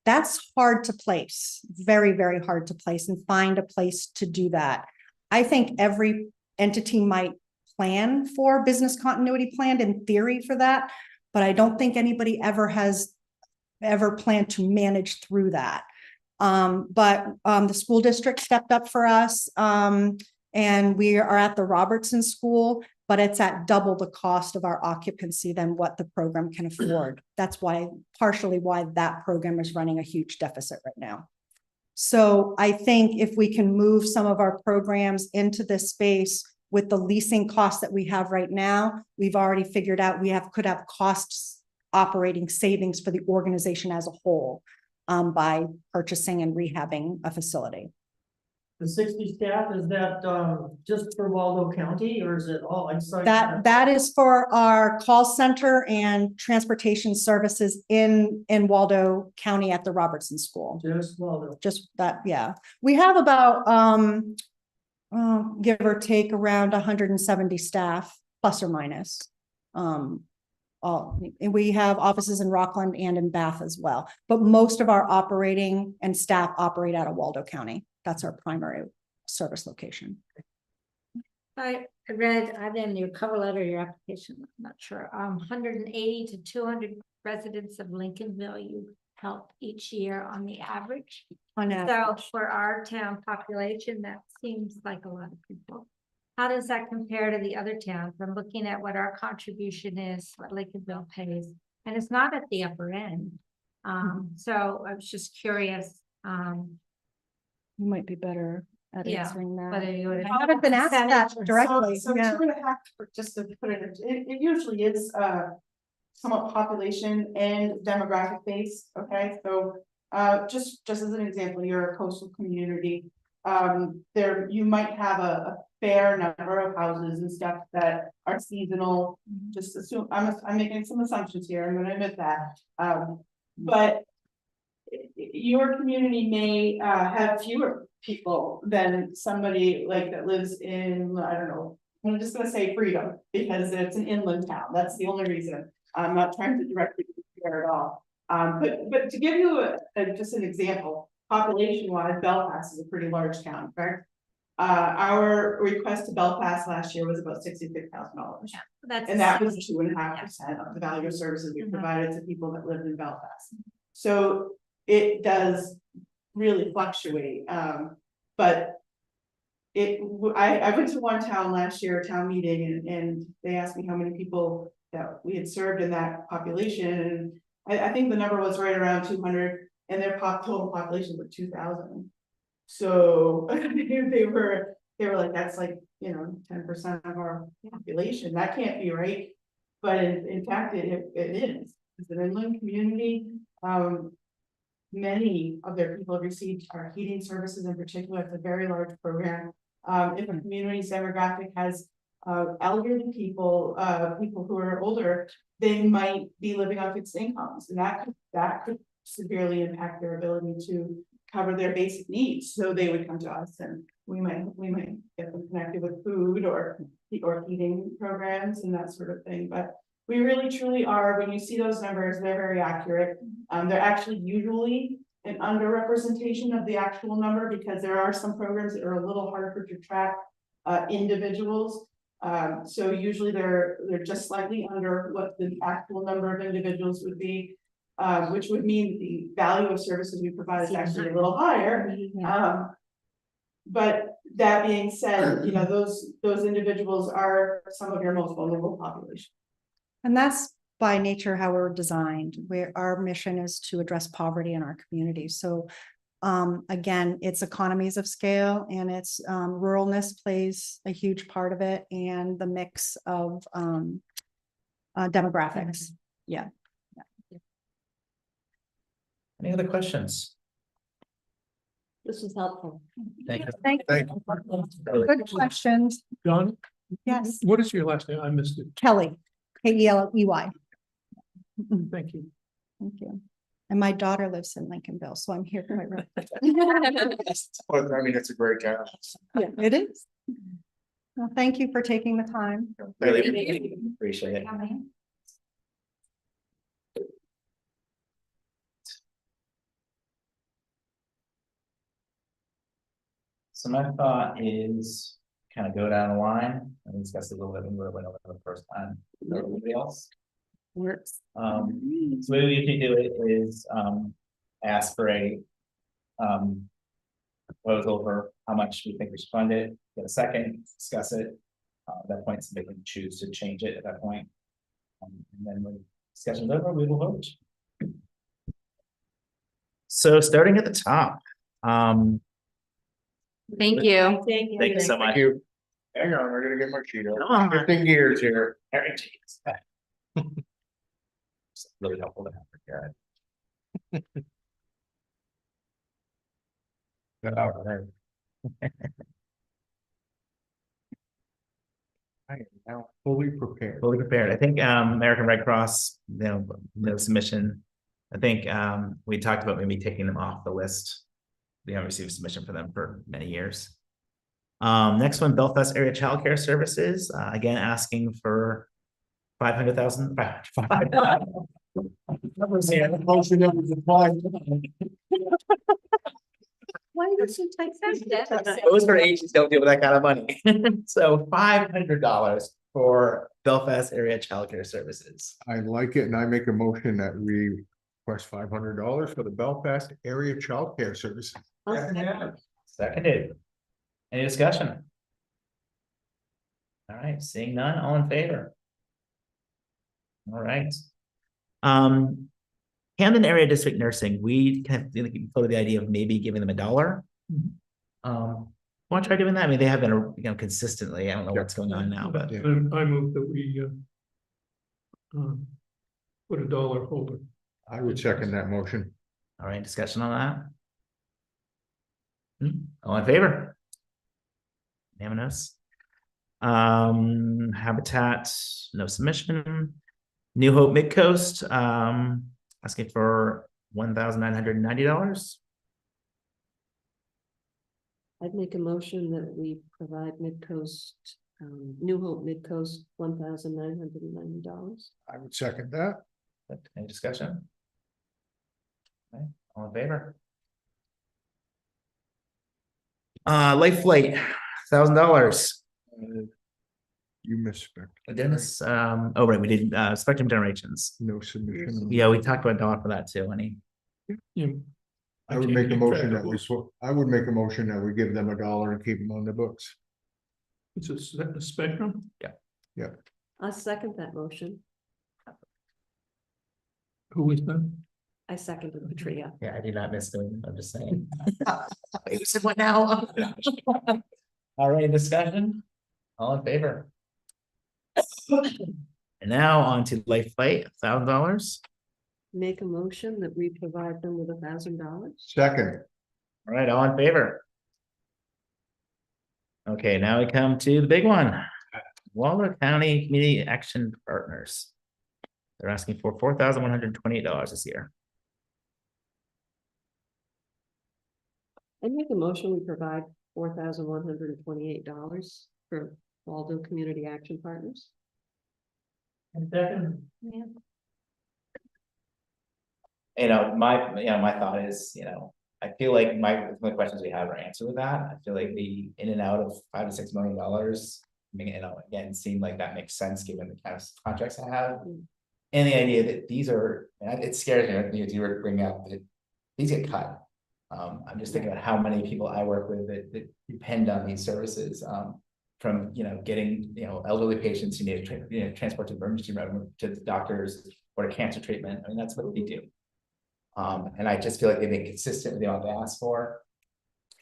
that's hard to place, very, very hard to place and find a place to do that. I think every entity might plan for business continuity plan in theory for that, but I don't think anybody has planned to manage through that. But the school district stepped up for us, and we are at the Robertson School, but it's at double the cost of our occupancy than what the program can afford. That's partially why that program is running a huge deficit right now. So I think if we can move some of our programs into this space with the leasing costs that we have right now, we've already figured out could have costs operating savings for the organization as a whole by purchasing and rehabbing a facility. The 60 staff, is that just for Waldo County, or is it all inside? That is for our call center and transportation services in Waldo County at the Robertson School. Just Waldo. Just that, yeah. We have about give or take around 170 staff, plus or minus. And we have offices in Rockland and in Bath as well, but most of our operating and staff operate out of Waldo County. That's our primary service location. I read either in your cover letter, your application, I'm not sure, 180 to 200 residents of Lincolnville you help each year on the average. So for our town population, that seems like a lot of people. How does that compare to the other towns? I'm looking at what our contribution is, what Lincolnville pays, and it's not at the upper end. So I was just curious. You might be better at answering that. Whether you would I haven't been asked that directly. So Yeah. 2.5, just to put it usually is somewhat population and demographic based. Okay, so just as an example, you're a coastal community. There you might have a fair number of houses and stuff that are seasonal. Just assume I'm making some assumptions here. I'm going to admit that, but your community may have fewer people than somebody like that lives in, I don't know, I'm just gonna say Freedom, because it's an inland town. That's the only reason. I'm not trying to directly compare at all. But to give you just an example, population-wise, Belfast is a pretty large town, correct? Our request to Belfast last year was about $66,000. And that was 2.5% of the value of services we provided to people that lived in Belfast. So it does really fluctuate, but I went to one town last year, a town meeting, and they asked me how many people that we had served in that population, and I think the number was right around 200, and their total population was 2,000. So they were like, that's like 10% of our population. That can't be right, but in fact it is. It's an inland community. Many of their people have received our heating services in particular. It's a very large program. If a community's demographic has elderly people, people who are older, they might be living on fixed incomes, and that could severely impact their ability to cover their basic needs. So they would come to us, and we might get them connected with food or heating programs and that sort of thing. But we really truly are, when you see those numbers, they're very accurate. They're actually usually an underrepresentation of the actual number, because there are some programs that are a little harder to track individuals. So usually they're just slightly under what the actual number of individuals would be, which would mean the value of services we provide is actually a little higher. But that being said, those individuals are some of your most vulnerable population. And that's by nature how we're designed. Our mission is to address poverty in our community. So again, it's economies of scale, and it's ruralness plays a huge part of it, and the mix of demographics. Yeah. Any other questions? This was helpful. Thank you. Thank Thank you. Good questions. Don, Yes, what is your last name? I missed it. Kelly, Keley. Thank you. Thank you. And my daughter lives in Lincolnville, so I'm here for my real. But I mean, it's a great town. Yeah, it is. Well, thank you for taking the time. Really appreciate it. So my thought is kind of go down the line and discuss it a little bit when we went over the first time. Everybody else? Works. So the way we usually do it is, ask for a, proposal for how much we think we should fund it, get a second, discuss it. At that point, so they can choose to change it at that point. And then when discussion's over, we will vote. So starting at the top, Thank you. thank you so much. Thank you. Hang on, we're gonna get my sheet Come out. on. Shifting gears here. It's really helpful to have for Garrett. All right. I am now fully prepared. Fully prepared. I think American Red Cross, no submission. I think we talked about maybe taking them off the list. We haven't received submission for them for many years. Next one, Belfast Area Child Care Services, again asking for 500,000. Why did you take that? Those for agencies don't deal with that kind of money. So $500 for Belfast Area Child Care Services. I like it, and I make a motion that we request $500 for the Belfast Area Child Care Services. Seconded. Any discussion? All right, seeing none, all in favor? All right. Camden Area District Nursing, we kind of floated the idea of maybe giving them $1. Want to try doing that? I mean, they have been, consistently. I don't know what's going on now, but Yeah. I move that we put a dollar holder. I would second that motion. all right, discussion on that. All in favor? Unanimous. Habitat, no submission. New Hope Midcoast, asking for $1,990. I'd make a motion that we provide Midcoast, New Hope Midcoast, $1,990. I would second that. Any discussion? Okay, all in favor? Life Flight, $1,000. You misspoke. Dennis, oh, right, we did, Spectrum Generations. No submission. Yeah, we talked about dollar for that too, any, I would make a motion that I would make a motion that we give them $1 and keep them on the books. It's a spectrum. I second that motion. Who is that? I seconded Patria. yeah, I did not miss doing, I'm just saying. Who said what now? All right, discussion, all in favor? And now on to Life Flight, $1,000. Make a motion that we provide them with $1,000. Second. All right, all in favor? Okay, now we come to the big one. Waller County Community Action Partners. They're asking for $4,128 this year. I make a motion, we provide $4,128 for Waldo Community Action Partners. And second. Yeah. My thought is, I feel like some of the questions we have are answered with that. I feel like the in and out of $5 to $6 million. I mean, again, seem like that makes sense given the kind of contracts I have. And the idea that these are, and it scares me, as you were bringing up, that these get cut. I'm just thinking about how many people I work with that depend on these services. From getting elderly patients who need transport to emergency room to the doctors or to cancer treatment. I mean, that's what they do. And I just feel like they've been consistent with the amount they ask for.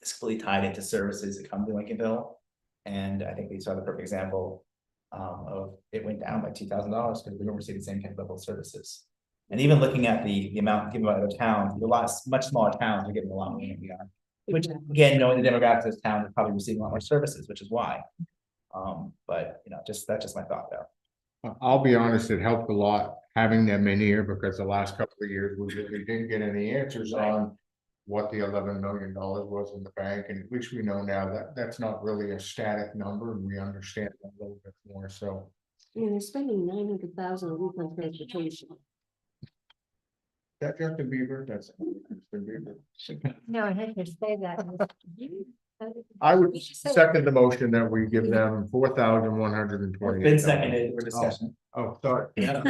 It's fully tied into services that come to Lincolnville. And I think these are the perfect example of it went down by $2,000 because we don't receive the same kind of level of services. And even looking at the amount given by other towns, a lot, much smaller towns are getting a lot more than we are. Which, again, knowing the demographics of this town, they're probably receiving a lot more services, which is why. But, you know, that's just my thought there. I'll be honest, it helped a lot having them in here because the last couple of years, we really didn't get any answers on what the $11 million was in the bank, and at least we know now that that's not really a static number, and we understand that a little bit more, so. Yeah, they're spending 900,000 a week on transportation. That Justin Bieber, that's Justin Bieber. No, I had to say that. I would second the motion that we give them $4,120. Been seconded for discussion. Oh, sorry. Yeah.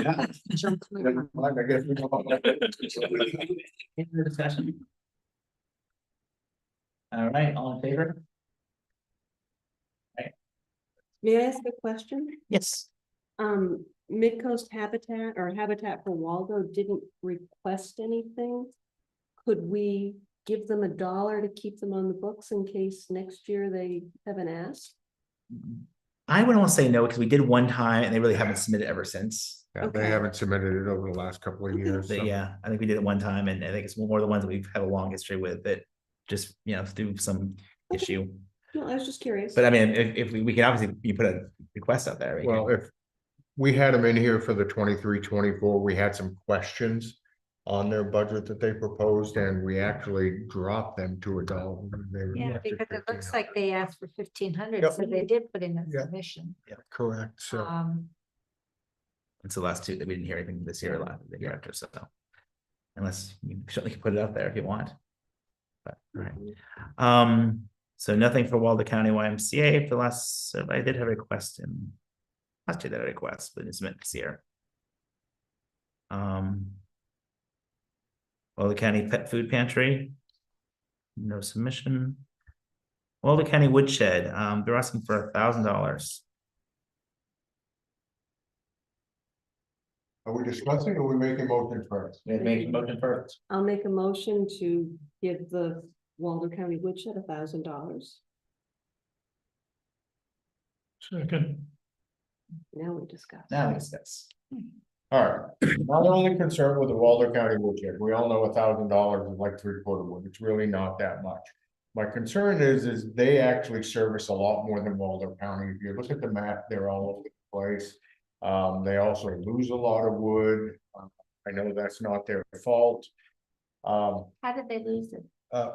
Never mind, I guess we go on. Any other discussion? All right, all in favor? May I ask a question? Yes. Midcoast Habitat or Habitat for Waldo didn't request anything. Could we give them $1 to keep them on the books in case next year they haven't asked? I wouldn't want to say no, because we did one time and they really haven't submitted ever since. Yeah, they Okay. haven't submitted it over the last couple of years. But so. yeah, I think we did it one time, and I think it's one of the ones that we've had a long history with that just, you know, through some Okay. issue. No, I was just curious. But I mean, if we can obviously, you put a request out there. Right? Well, if we had them in here for the 23-24, we had some questions on their budget that they proposed, and we actually dropped them to $1. They were Yeah, up to because it looks 1,500. like they asked for 1,500, Yep. so they did put in a Yeah. submission. Correct, so. It's the last two that we didn't hear anything this year, the year after, so. Unless you certainly can put it out there if you want. But, all right. So nothing for Waldo County YMCA for the last, I did have a request in. Last year that I request, but it's meant this year. Waldo County Pet Food Pantry. No submission. Waldo County Woodshed, they're asking for $1,000. Are we discussing or are we making motion first? Make a motion first. I'll make a motion to give the Waldo County Woodshed $1,000. Second, Now we discuss. Now we discuss. All right, my only concern with the Waldo County Woodshed, we all know $1,000 is like 3/4 wood, it's really not that much. My concern is they actually service a lot more than Waldo County. If you look at the map, they're all over the place. They also lose a lot of wood. I know that's not their fault. How did they lose it?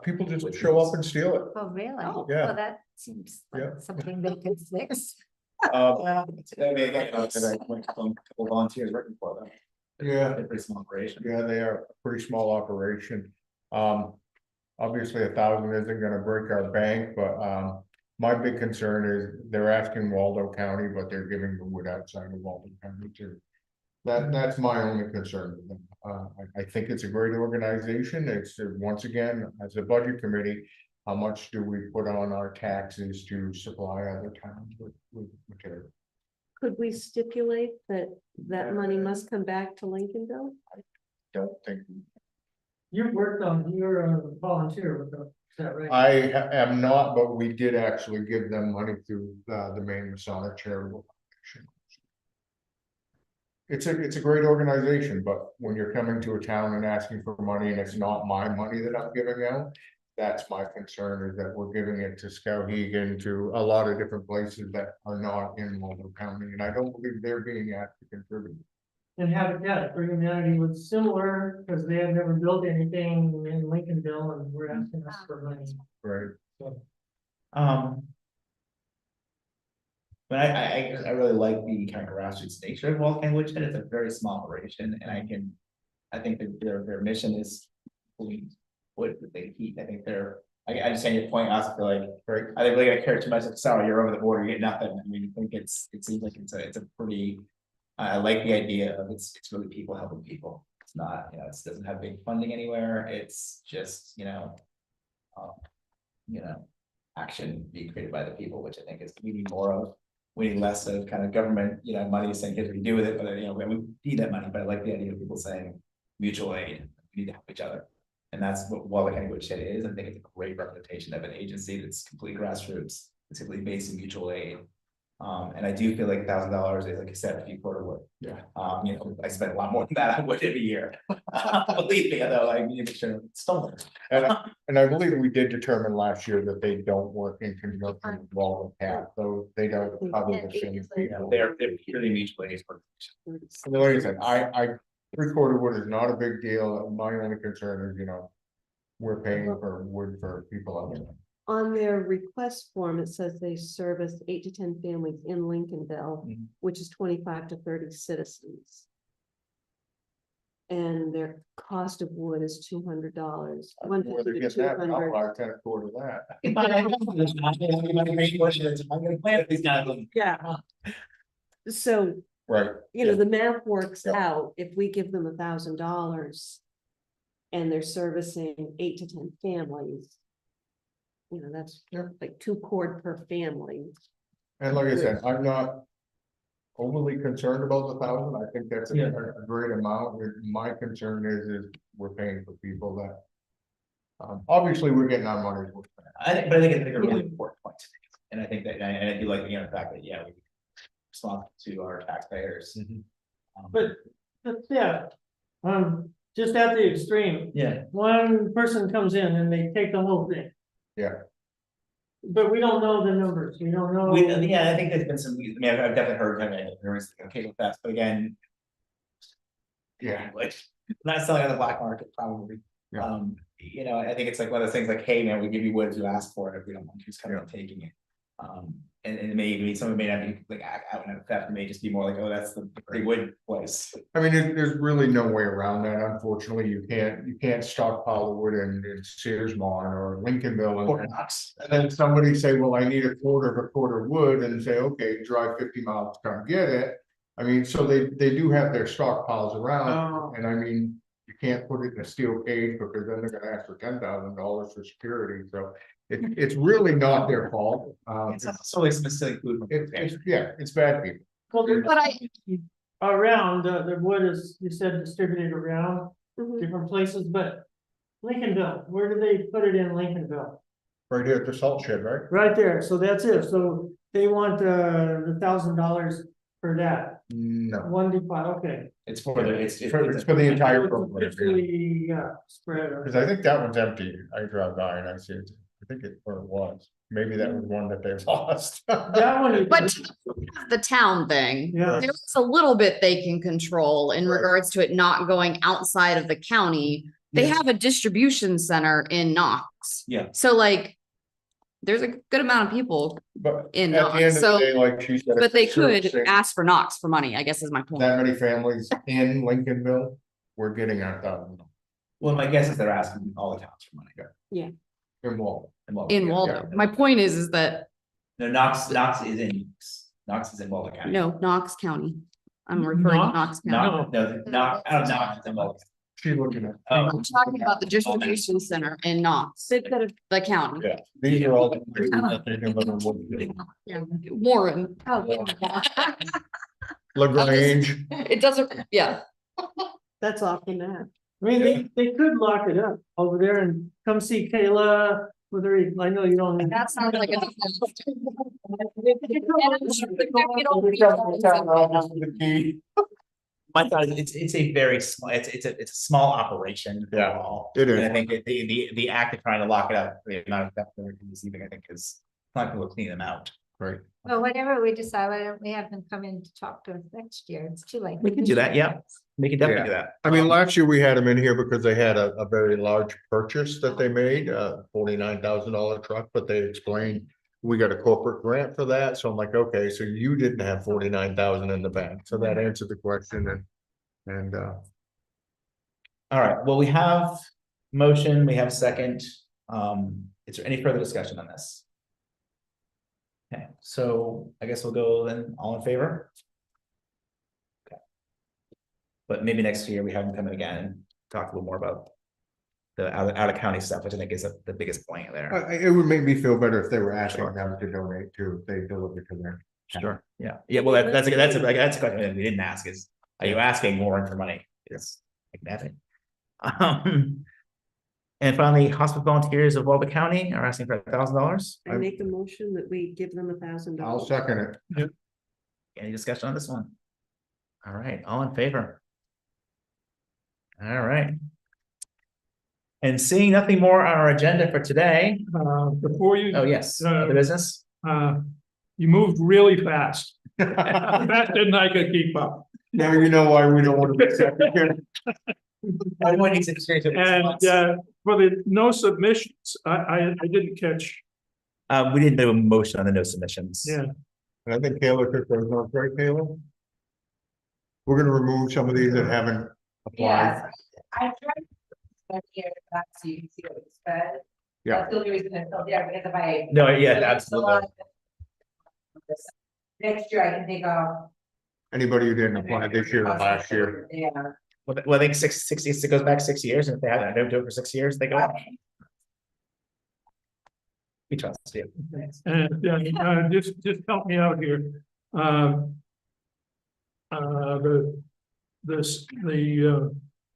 People just show up and steal it. Oh, really? Yeah. Well, that seems Yeah. like something they could fix. They got a couple volunteers working for them. Yeah. They're a pretty small operation. Yeah, they are a pretty small operation. Obviously 1,000 isn't gonna break our bank, but my big concern is they're asking Waldo County, but they're giving the wood outside of Waldo County too. That's my only concern with them. I think it's a great organization. It's once again, as a budget committee, how much do we put on our taxes to supply other towns with material? Could we stipulate that that money must come back to Lincolnville? Don't think. You've worked on, you're a volunteer with them, is that right? I am not, but we did actually give them money through the Maine Masonic Charitable Foundation. It's a great organization, but when you're coming to a town and asking for money and it's not my money that I'm giving out, that's my concern, is that we're giving it to Skowhegan, to a lot of different places that are not in Waldo County, and I don't believe they're being asked to contribute. And Habitat for Humanity was similar, because they have never built anything in Lincolnville and we're asking us for money. Right. So, But I really like the kind of grassroots nature of Waldo County Woodshed. It's a very small operation, and I think that their mission is pulling wood that they heat. I think I understand your point, Oscar, like, I think really gonna care too much. Like, sorry, you're over the border, you get nothing. I mean, I think it seems like it's a pretty, I like the idea of it's really people helping people. It's not, you know, it doesn't have big funding anywhere. It's just, you know, action being created by the people, which I think is we need more of. We need less of kind of government, you know, money saying, here's what we do with it, but you know, we need that money, but I like the idea of people saying mutual aid, we need to help each other. And that's what Waldo County Woodshed is. I think it's a great representation of an agency that's completely grassroots, it's completely based in mutual aid. And I do feel like $1,000 is, like I said, a few quarter wood. Yeah. I spend a lot more than that on wood every year. Believe me, although I need to make sure it's stolen. And I believe we did determine last year that they don't work in conjunction with Waldo Cat, so they don't cover the same. They're purely mutual aid. Like I said, I, 3/4 wood is not a big deal. My only concern is, we're paying for wood for people out there. On their request form, it says they service 8 to 10 families in Lincolnville, Mhm. which is 25 to 30 citizens. And their cost of wood is $200. Where they get that, I'll 200. buy 10 quarter of that. Yeah. So, Right, the math works Yeah. out, if we give them $1,000. And they're servicing 8 to 10 families. That's like 2 cord per family. and like I said, I'm not overly concerned about the 1,000, I think that's Yeah. a great amount. My concern is we're paying for people that. Obviously, we're getting our money's worth. But I think it's a really important point to make. And I think that, and I do like, the fact that, we respond to our taxpayers. But yeah, just at the extreme, Yeah, one person comes in and they take the whole thing. Yeah. But we don't know the numbers, we don't know. I think there's been some, I've definitely heard kind of there was occasional theft, but again. Yeah. Like, not selling on the black market, probably. Yeah. I think it's like one of those things like, hey, man, we give you wood if you ask for it, if we don't want who's coming and taking it. And maybe someone may not be like out and theft, it may just be more like, oh, that's the pretty wood place. I mean, there's really no way around that, unfortunately, you can't stockpile the wood in Sears Lawn or Lincolnville. Or And Knox. then somebody say, well, I need 1/4 wood, and say, okay, drive 50 miles to come get it. I mean, so they do have their stockpiles around, Oh. and I mean, you can't put it in a steel cage, because then they're gonna ask for $10,000 for security, so. It's really not their fault, It's not solely specific food. from it's bad people. Well, But around, the wood is, you said distributed around Mhm. different places, but Lincolnville, where do they put it in Lincolnville? Right here at the salt shed, right? Right there, so that's it, so they want the $1,000 for that, No, 1 okay. It's for the, it's it's for the entire So program. it's officially, spread. Because I think that one's empty. I drive by and I see it. I think it was. Maybe that was one that they've lost. That one. is- But the town thing, Yeah. there's a little bit they can control in Right. regards to it not going outside of the county. They Yeah. have a distribution center in Knox. Yeah. So like, there's a good amount of people But in at the end Knox, of the so, day, like she said. but they it's could servicing ask for Knox for money, I guess is my point. That many families in Lincolnville, we're getting our $1,000 Well, my guess is they're asking all the towns for money. in Waldo. In Waldo. My point is that, No, Knox is in Knox. Knox is in Waldo County. no, Knox County. I'm referring to Knox? Knox County. Knox is in Waldo. She's looking at. Oh. I'm talking about the distribution center in Knox, They've got a the county. Yeah, these are all. the places that they deliver wood. Yeah. Warren. Oh, yeah. LaGrange, It doesn't, yeah. That's off the map. I mean, they could lock it up over there and come see Kayla, whether, I know you don't. That sounds like a. My thought is, it's a very small, it's a small operation. Yeah, overall. it is. And I think the act of trying to lock it up, the amount of theft they're receiving, I think is, not going to clean them out. right? Well, whatever we decide, why don't we have them come in to talk to us next year? It's too late. We can do that, yeah. We can definitely do that. I mean, last year we had them in here because they had a very large purchase that they made, $49,000 truck, but they explained. We got a corporate grant for that, so I'm like, okay, so you didn't have 49,000 in the bank, so that answered the question and. All right, well, we have motion, we have a second. Is there any further discussion on this? Okay, so I guess we'll go then, all in favor? Okay. But maybe next year we have them come in again and talk a little more about the out of county stuff, which I think is the biggest point there. It would make me feel better if they were asking Sure. them to donate too, if they delivered to them. Sure, yeah, well, that's a question that we didn't ask is, are you asking more for money? Yes, like nothing. And And finally, hospital volunteers of Waldo County are asking for $1,000. I make a motion that we give them $1,000. I'll second it. Any discussion on this one? All right, all in favor? All right. And seeing nothing more on our agenda for today. Before you. Oh, yes, other business. You moved really fast. Faster than I could keep up. Now you know why we don't want to be second. Everyone needs experience with And response. for the no submissions, I didn't catch. We didn't do a motion on the no submissions. Yeah. And I think Taylor took those notes, right, Taylor? We're gonna remove some of these that haven't applied. I tried to here back so you can see what it's said. Yeah. That's the only reason it's still there, because if I. No, yeah, absolutely. Next year I can think of. Anybody who didn't apply this year or last year. Yeah. Well, I think 60, it goes back 6 years, and if they haven't, don't do it for 6 years, they go. We trust you. And just help me out here. The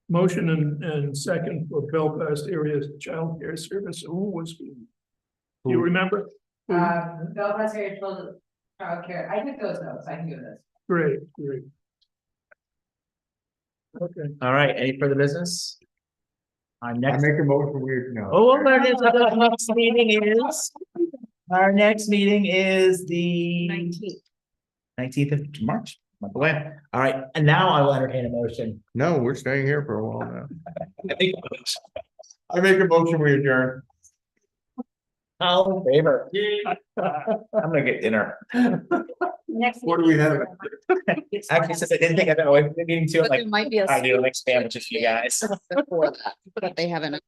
motion and second for Belfast area child care service, who was? Do you remember? Belfast area child care, I took those notes, I can do this. Great. Okay. All right, any further business? Our I next, make a motion, we, no. oh, our next meeting is, our next meeting is the 19th of March, month away. All right, and now I will entertain a motion. No, we're staying here for a while now. I make a motion, we adjourn. All in favor? I'm gonna get dinner. Next. What do we have? Actually, since I didn't think I'd been away from the meeting too, I'm But like, there might be a. I do like sandwiches for you guys. Before that, but they haven't